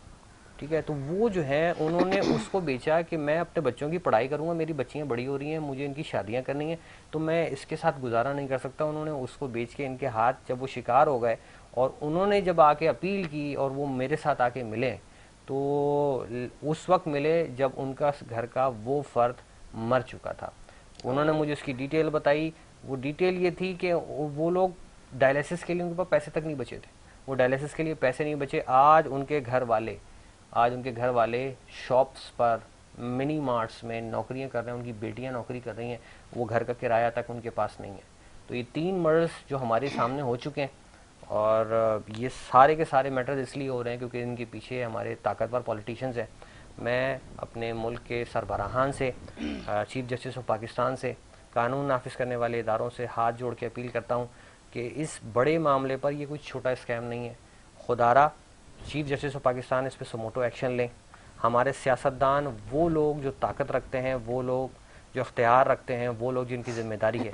ठीक है, तो वो जो है उन्होंने उसको बेचा कि मैं अपने बच्चों की पढ़ाई करूंगा, मेरी बच्चियां बड़ी हो रही हैं, मुझे इनकी शादियां करनी है, तो मैं इसके साथ गुजारा नहीं कर सकता। उन्होंने उसको बेच के इनके हाथ, जब वो शिकार हो गए और उन्होंने जब आके अपील की और वो मेरे साथ आके मिले, तो उस वक्त मिले जब उनका घर का वो फ़र्द मर चुका था। उन्होंने मुझे उसकी डिटेल बताई। वो डिटेल ये थी कि वो लोग डायलिसिस के लिए उनके पास पैसे तक नहीं बचे थे, वो डायलिसिस के लिए पैसे नहीं बचे। आज उनके घर वाले शॉप्स पर, मिनी मार्ट्स में नौकरियां कर रहे हैं, उनकी बेटियां नौकरी कर रही हैं, वो घर का किराया तक उनके पास नहीं है। तो ये 3 मर्डर्स जो हमारे सामने हो चुके हैं, और ये सारे के सारे मैटर्स इसलिए हो रहे हैं क्योंकि इनके पीछे हमारे ताकतवर पॉलिटिशियंस हैं। मैं अपने मुल्क के सरबराहान से, चीफ जस्टिस ऑफ पाकिस्तान से, कानून नाफिज करने वाले इदारों से हाथ जोड़ के अपील करता हूँ कि इस बड़े मामले पर, ये कोई छोटा स्कैम नहीं है, खुदारा चीफ जस्टिस ऑफ पाकिस्तान इस पर सुमोटो एक्शन लें। हमारे सियासतदान, वो लोग जो ताकत रखते हैं, वो लोग जो अख्तियार रखते हैं, वो लोग जिनकी जिम्मेदारी है,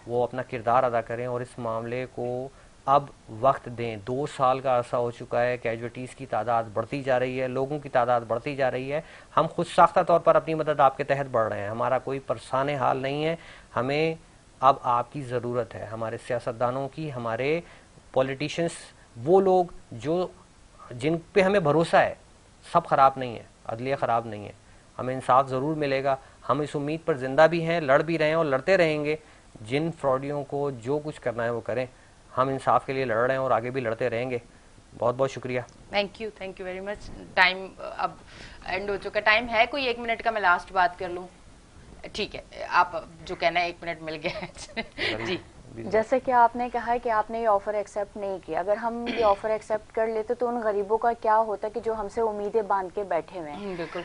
वो अपना किरदार अदा करें और इस मामले को अब वक्त दें। 2 साल का अरसा हो चुका है, कैजुअल्टीज़ की तादाद बढ़ती जा रही है, लोगों की तादाद बढ़ती जा रही है। हम खुद साख्ता तौर पर अपनी मदद आपके तहत बढ़ रहे हैं, हमारा कोई परेशान हाल नहीं है। हमें अब आपकी ज़रूरत है, हमारे सियासतदानों की, हमारे पॉलिटिशियंस, वो लोग जिन पे हमें भरोसा है, सब ख़राब नहीं है, अदलिया ख़राब नहीं है, हमें इंसाफ ज़रूर मिलेगा। हम इस उम्मीद पर ज़िंदा भी हैं, लड़ भी रहे हैं और लड़ते रहेंगे। जिन फ्रॉडियों को जो कुछ करना है वो करें, हम इंसाफ के लिए लड़ रहे हैं और आगे भी लड़ते रहेंगे। बहुत बहुत शुक्रिया। Thank you very much. Time अब एंड हो चुका। टाइम है कोई 1 मिनट का, मैं लास्ट बात कर लूँ? ठीक है, आप जो कहना है 1 मिनट मिल गया। जी, जैसे कि आपने कहा है कि आपने ये ऑफ़र एक्सेप्ट नहीं किया, अगर हम ये ऑफ़र एक्सेप्ट कर लेते तो उन गरीबों का क्या होता कि जो हमसे उम्मीदें बांध के बैठे हुए हैं। बिल्कुल।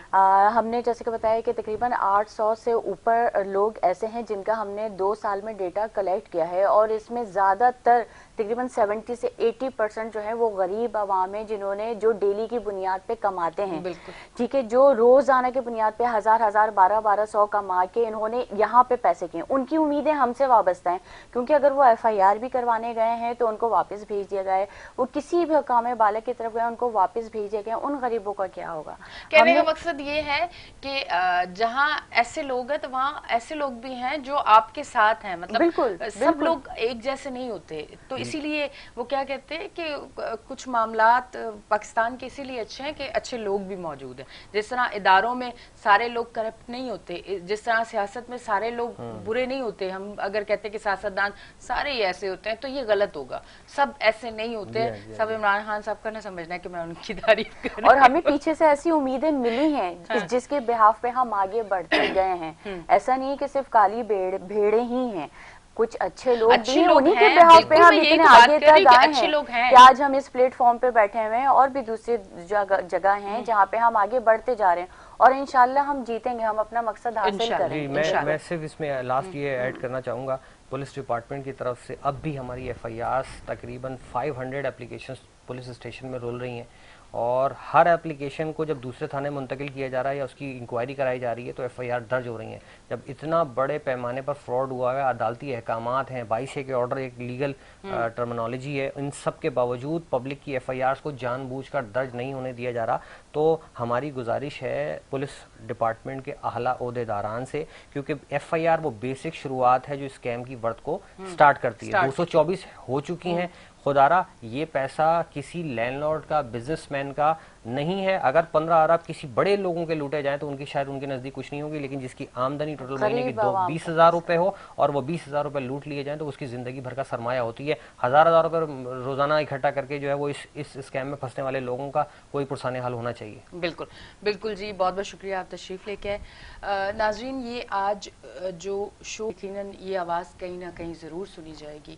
हमने जैसे कि बताया कि तकरीबन 800 से ऊपर लोग ऐसे हैं जिनका हमने 2 साल में डेटा कलेक्ट किया है, और इसमें ज़्यादातर तकरीबन 70 से 80% जो है वो गरीब आवाम है, जिन्होंने जो डेली की बुनियाद पे कमाते हैं, ठीक है, जो रोज़ाना की बुनियाद पे 1000 1200 कमा के इन्होंने यहाँ पे पैसे किए, उनकी उम्मीदें हमसे वाबस्ता हैं। क्योंकि अगर वो FIR भी करवाने गए हैं तो उनको वापस भेज दिया गया है, वो किसी भी हकाम बाला की तरफ गए उनको वापस भेज दिया गया। उन गरीबों का क्या होगा? कहने का मकसद ये है कि जहाँ ऐसे लोग हैं तो वहाँ ऐसे लोग भी हैं जो आपके साथ हैं, मतलब बिल्कुल, सब लोग एक जैसे नहीं होते। तो इसीलिए वो क्या कहते हैं कि कुछ मामलात पाकिस्तान के इसीलिए अच्छे हैं कि अच्छे लोग भी मौजूद हैं। जिस तरह इदारों में सारे लोग करप्ट नहीं होते, जिस तरह सियासत में सारे लोग बुरे नहीं होते। हम अगर कहते हैं कि सियासतदान सारे ही ऐसे होते हैं तो ये गलत होगा, सब ऐसे नहीं होते। सब इमरान खान साहब का ना समझना है कि मैं उनकी तारीफ कर रही। और हमें पीछे से ऐसी उम्मीदें मिली हैं जिसके बिहाफ पे हम आगे बढ़ते गए हैं। ऐसा नहीं है कि सिर्फ काली भेड़े ही हैं, कुछ अच्छे लोग भी हैं, उन्हीं के बिहाफ पे हम इतने आगे तक आए हैं कि आज हम इस प्लेटफॉर्म पे बैठे हुए हैं। और भी दूसरी जगह हैं जहाँ पे हम आगे बढ़ते जा रहे हैं, और इंशाल्लाह हम जीतेंगे, हम अपना मकसद हासिल करेंगे। मैं सिर्फ इसमें लास्ट ये ऐड करना चाहूँगा, पुलिस डिपार्टमेंट की तरफ से अब भी हमारी FIRs तकरीबन 500 एप्लीकेशंस पुलिस स्टेशन में रोल रही हैं, और हर एप्लीकेशन को जब दूसरे थाने मुंतकिल किया जा रहा है या उसकी इंक्वायरी कराई जा रही है तो FIR दर्ज हो रही हैं। जब इतना बड़े पैमाने पर फ्रॉड हुआ है, अदालती अहकामात हैं, 22A के ऑर्डर एक लीगल टर्मिनोलॉजी है, इन सब के बावजूद पब्लिक की FIRs को जानबूझकर दर्ज नहीं होने दिया जा रहा। तो हमारी गुजारिश है पुलिस डिपार्टमेंट के आला ओहदेदारान से, क्योंकि FIR वो बेसिक शुरुआत है जो स्कैम की वर्त को स्टार्ट करती है। 224 हो चुकी हैं। खुदारा ये पैसा किसी लैंडलॉर्ड का, बिजनेसमैन का नहीं है। अगर 15 अरब किसी बड़े लोगों के लूटे जाएं तो उनकी शायद उनके नजदीक कुछ नहीं होगी, लेकिन जिसकी आमदनी टोटल महीने की 20,000 रुपए हो और वो 20,000 रुपए लूट लिए जाएं तो उसकी जिंदगी भर का सरमाया होती है। हजार रुपए रोजाना इकट्ठा करके जो है वो इस स्कैम में फंसने वाले लोगों का कोई पुरसाने हल होना चाहिए। बिल्कुल बिल्कुल जी, बहुत बहुत शुक्रिया आप तशरीफ लेके आए। नाजरीन, ये आज जो शो, यकीनन ये आवाज़ कहीं ना कहीं ज़रूर सुनी जाएगी।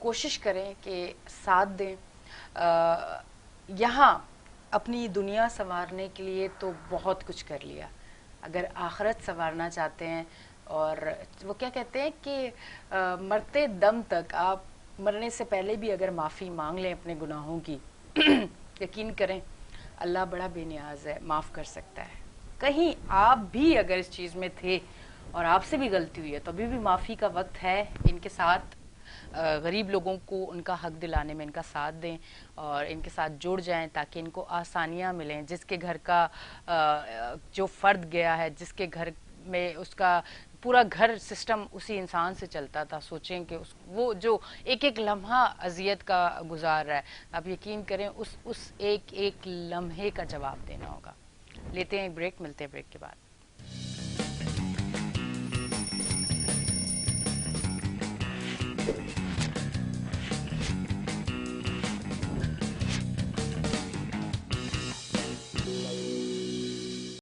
कोशिश करें कि साथ दें। यहाँ अपनी दुनिया संवारने के लिए तो बहुत कुछ कर लिया, अगर आखिरत संवारना चाहते हैं, और वो क्या कहते हैं कि मरते दम तक, आप मरने से पहले भी अगर माफ़ी मांग लें अपने गुनाहों की, यकीन करें अल्लाह बड़ा बेनियाज है, माफ़ कर सकता है। कहीं आप भी अगर इस चीज़ में थे और आपसे भी गलती हुई है तो अभी भी माफ़ी का वक्त है। इनके साथ गरीब लोगों को उनका हक दिलाने में इनका साथ दें और इनके साथ जुड़ जाएं ताकि इनको आसानियां मिलें। जिसके घर का जो फ़र्द गया है, जिसके घर में उसका पूरा घर सिस्टम उसी इंसान से चलता था, सोचें कि वो जो एक एक लम्हा अजियत का गुजार रहा है, आप यकीन करें उस एक एक लम्हे का जवाब देना होगा। लेते हैं एक ब्रेक, मिलते हैं ब्रेक के बाद।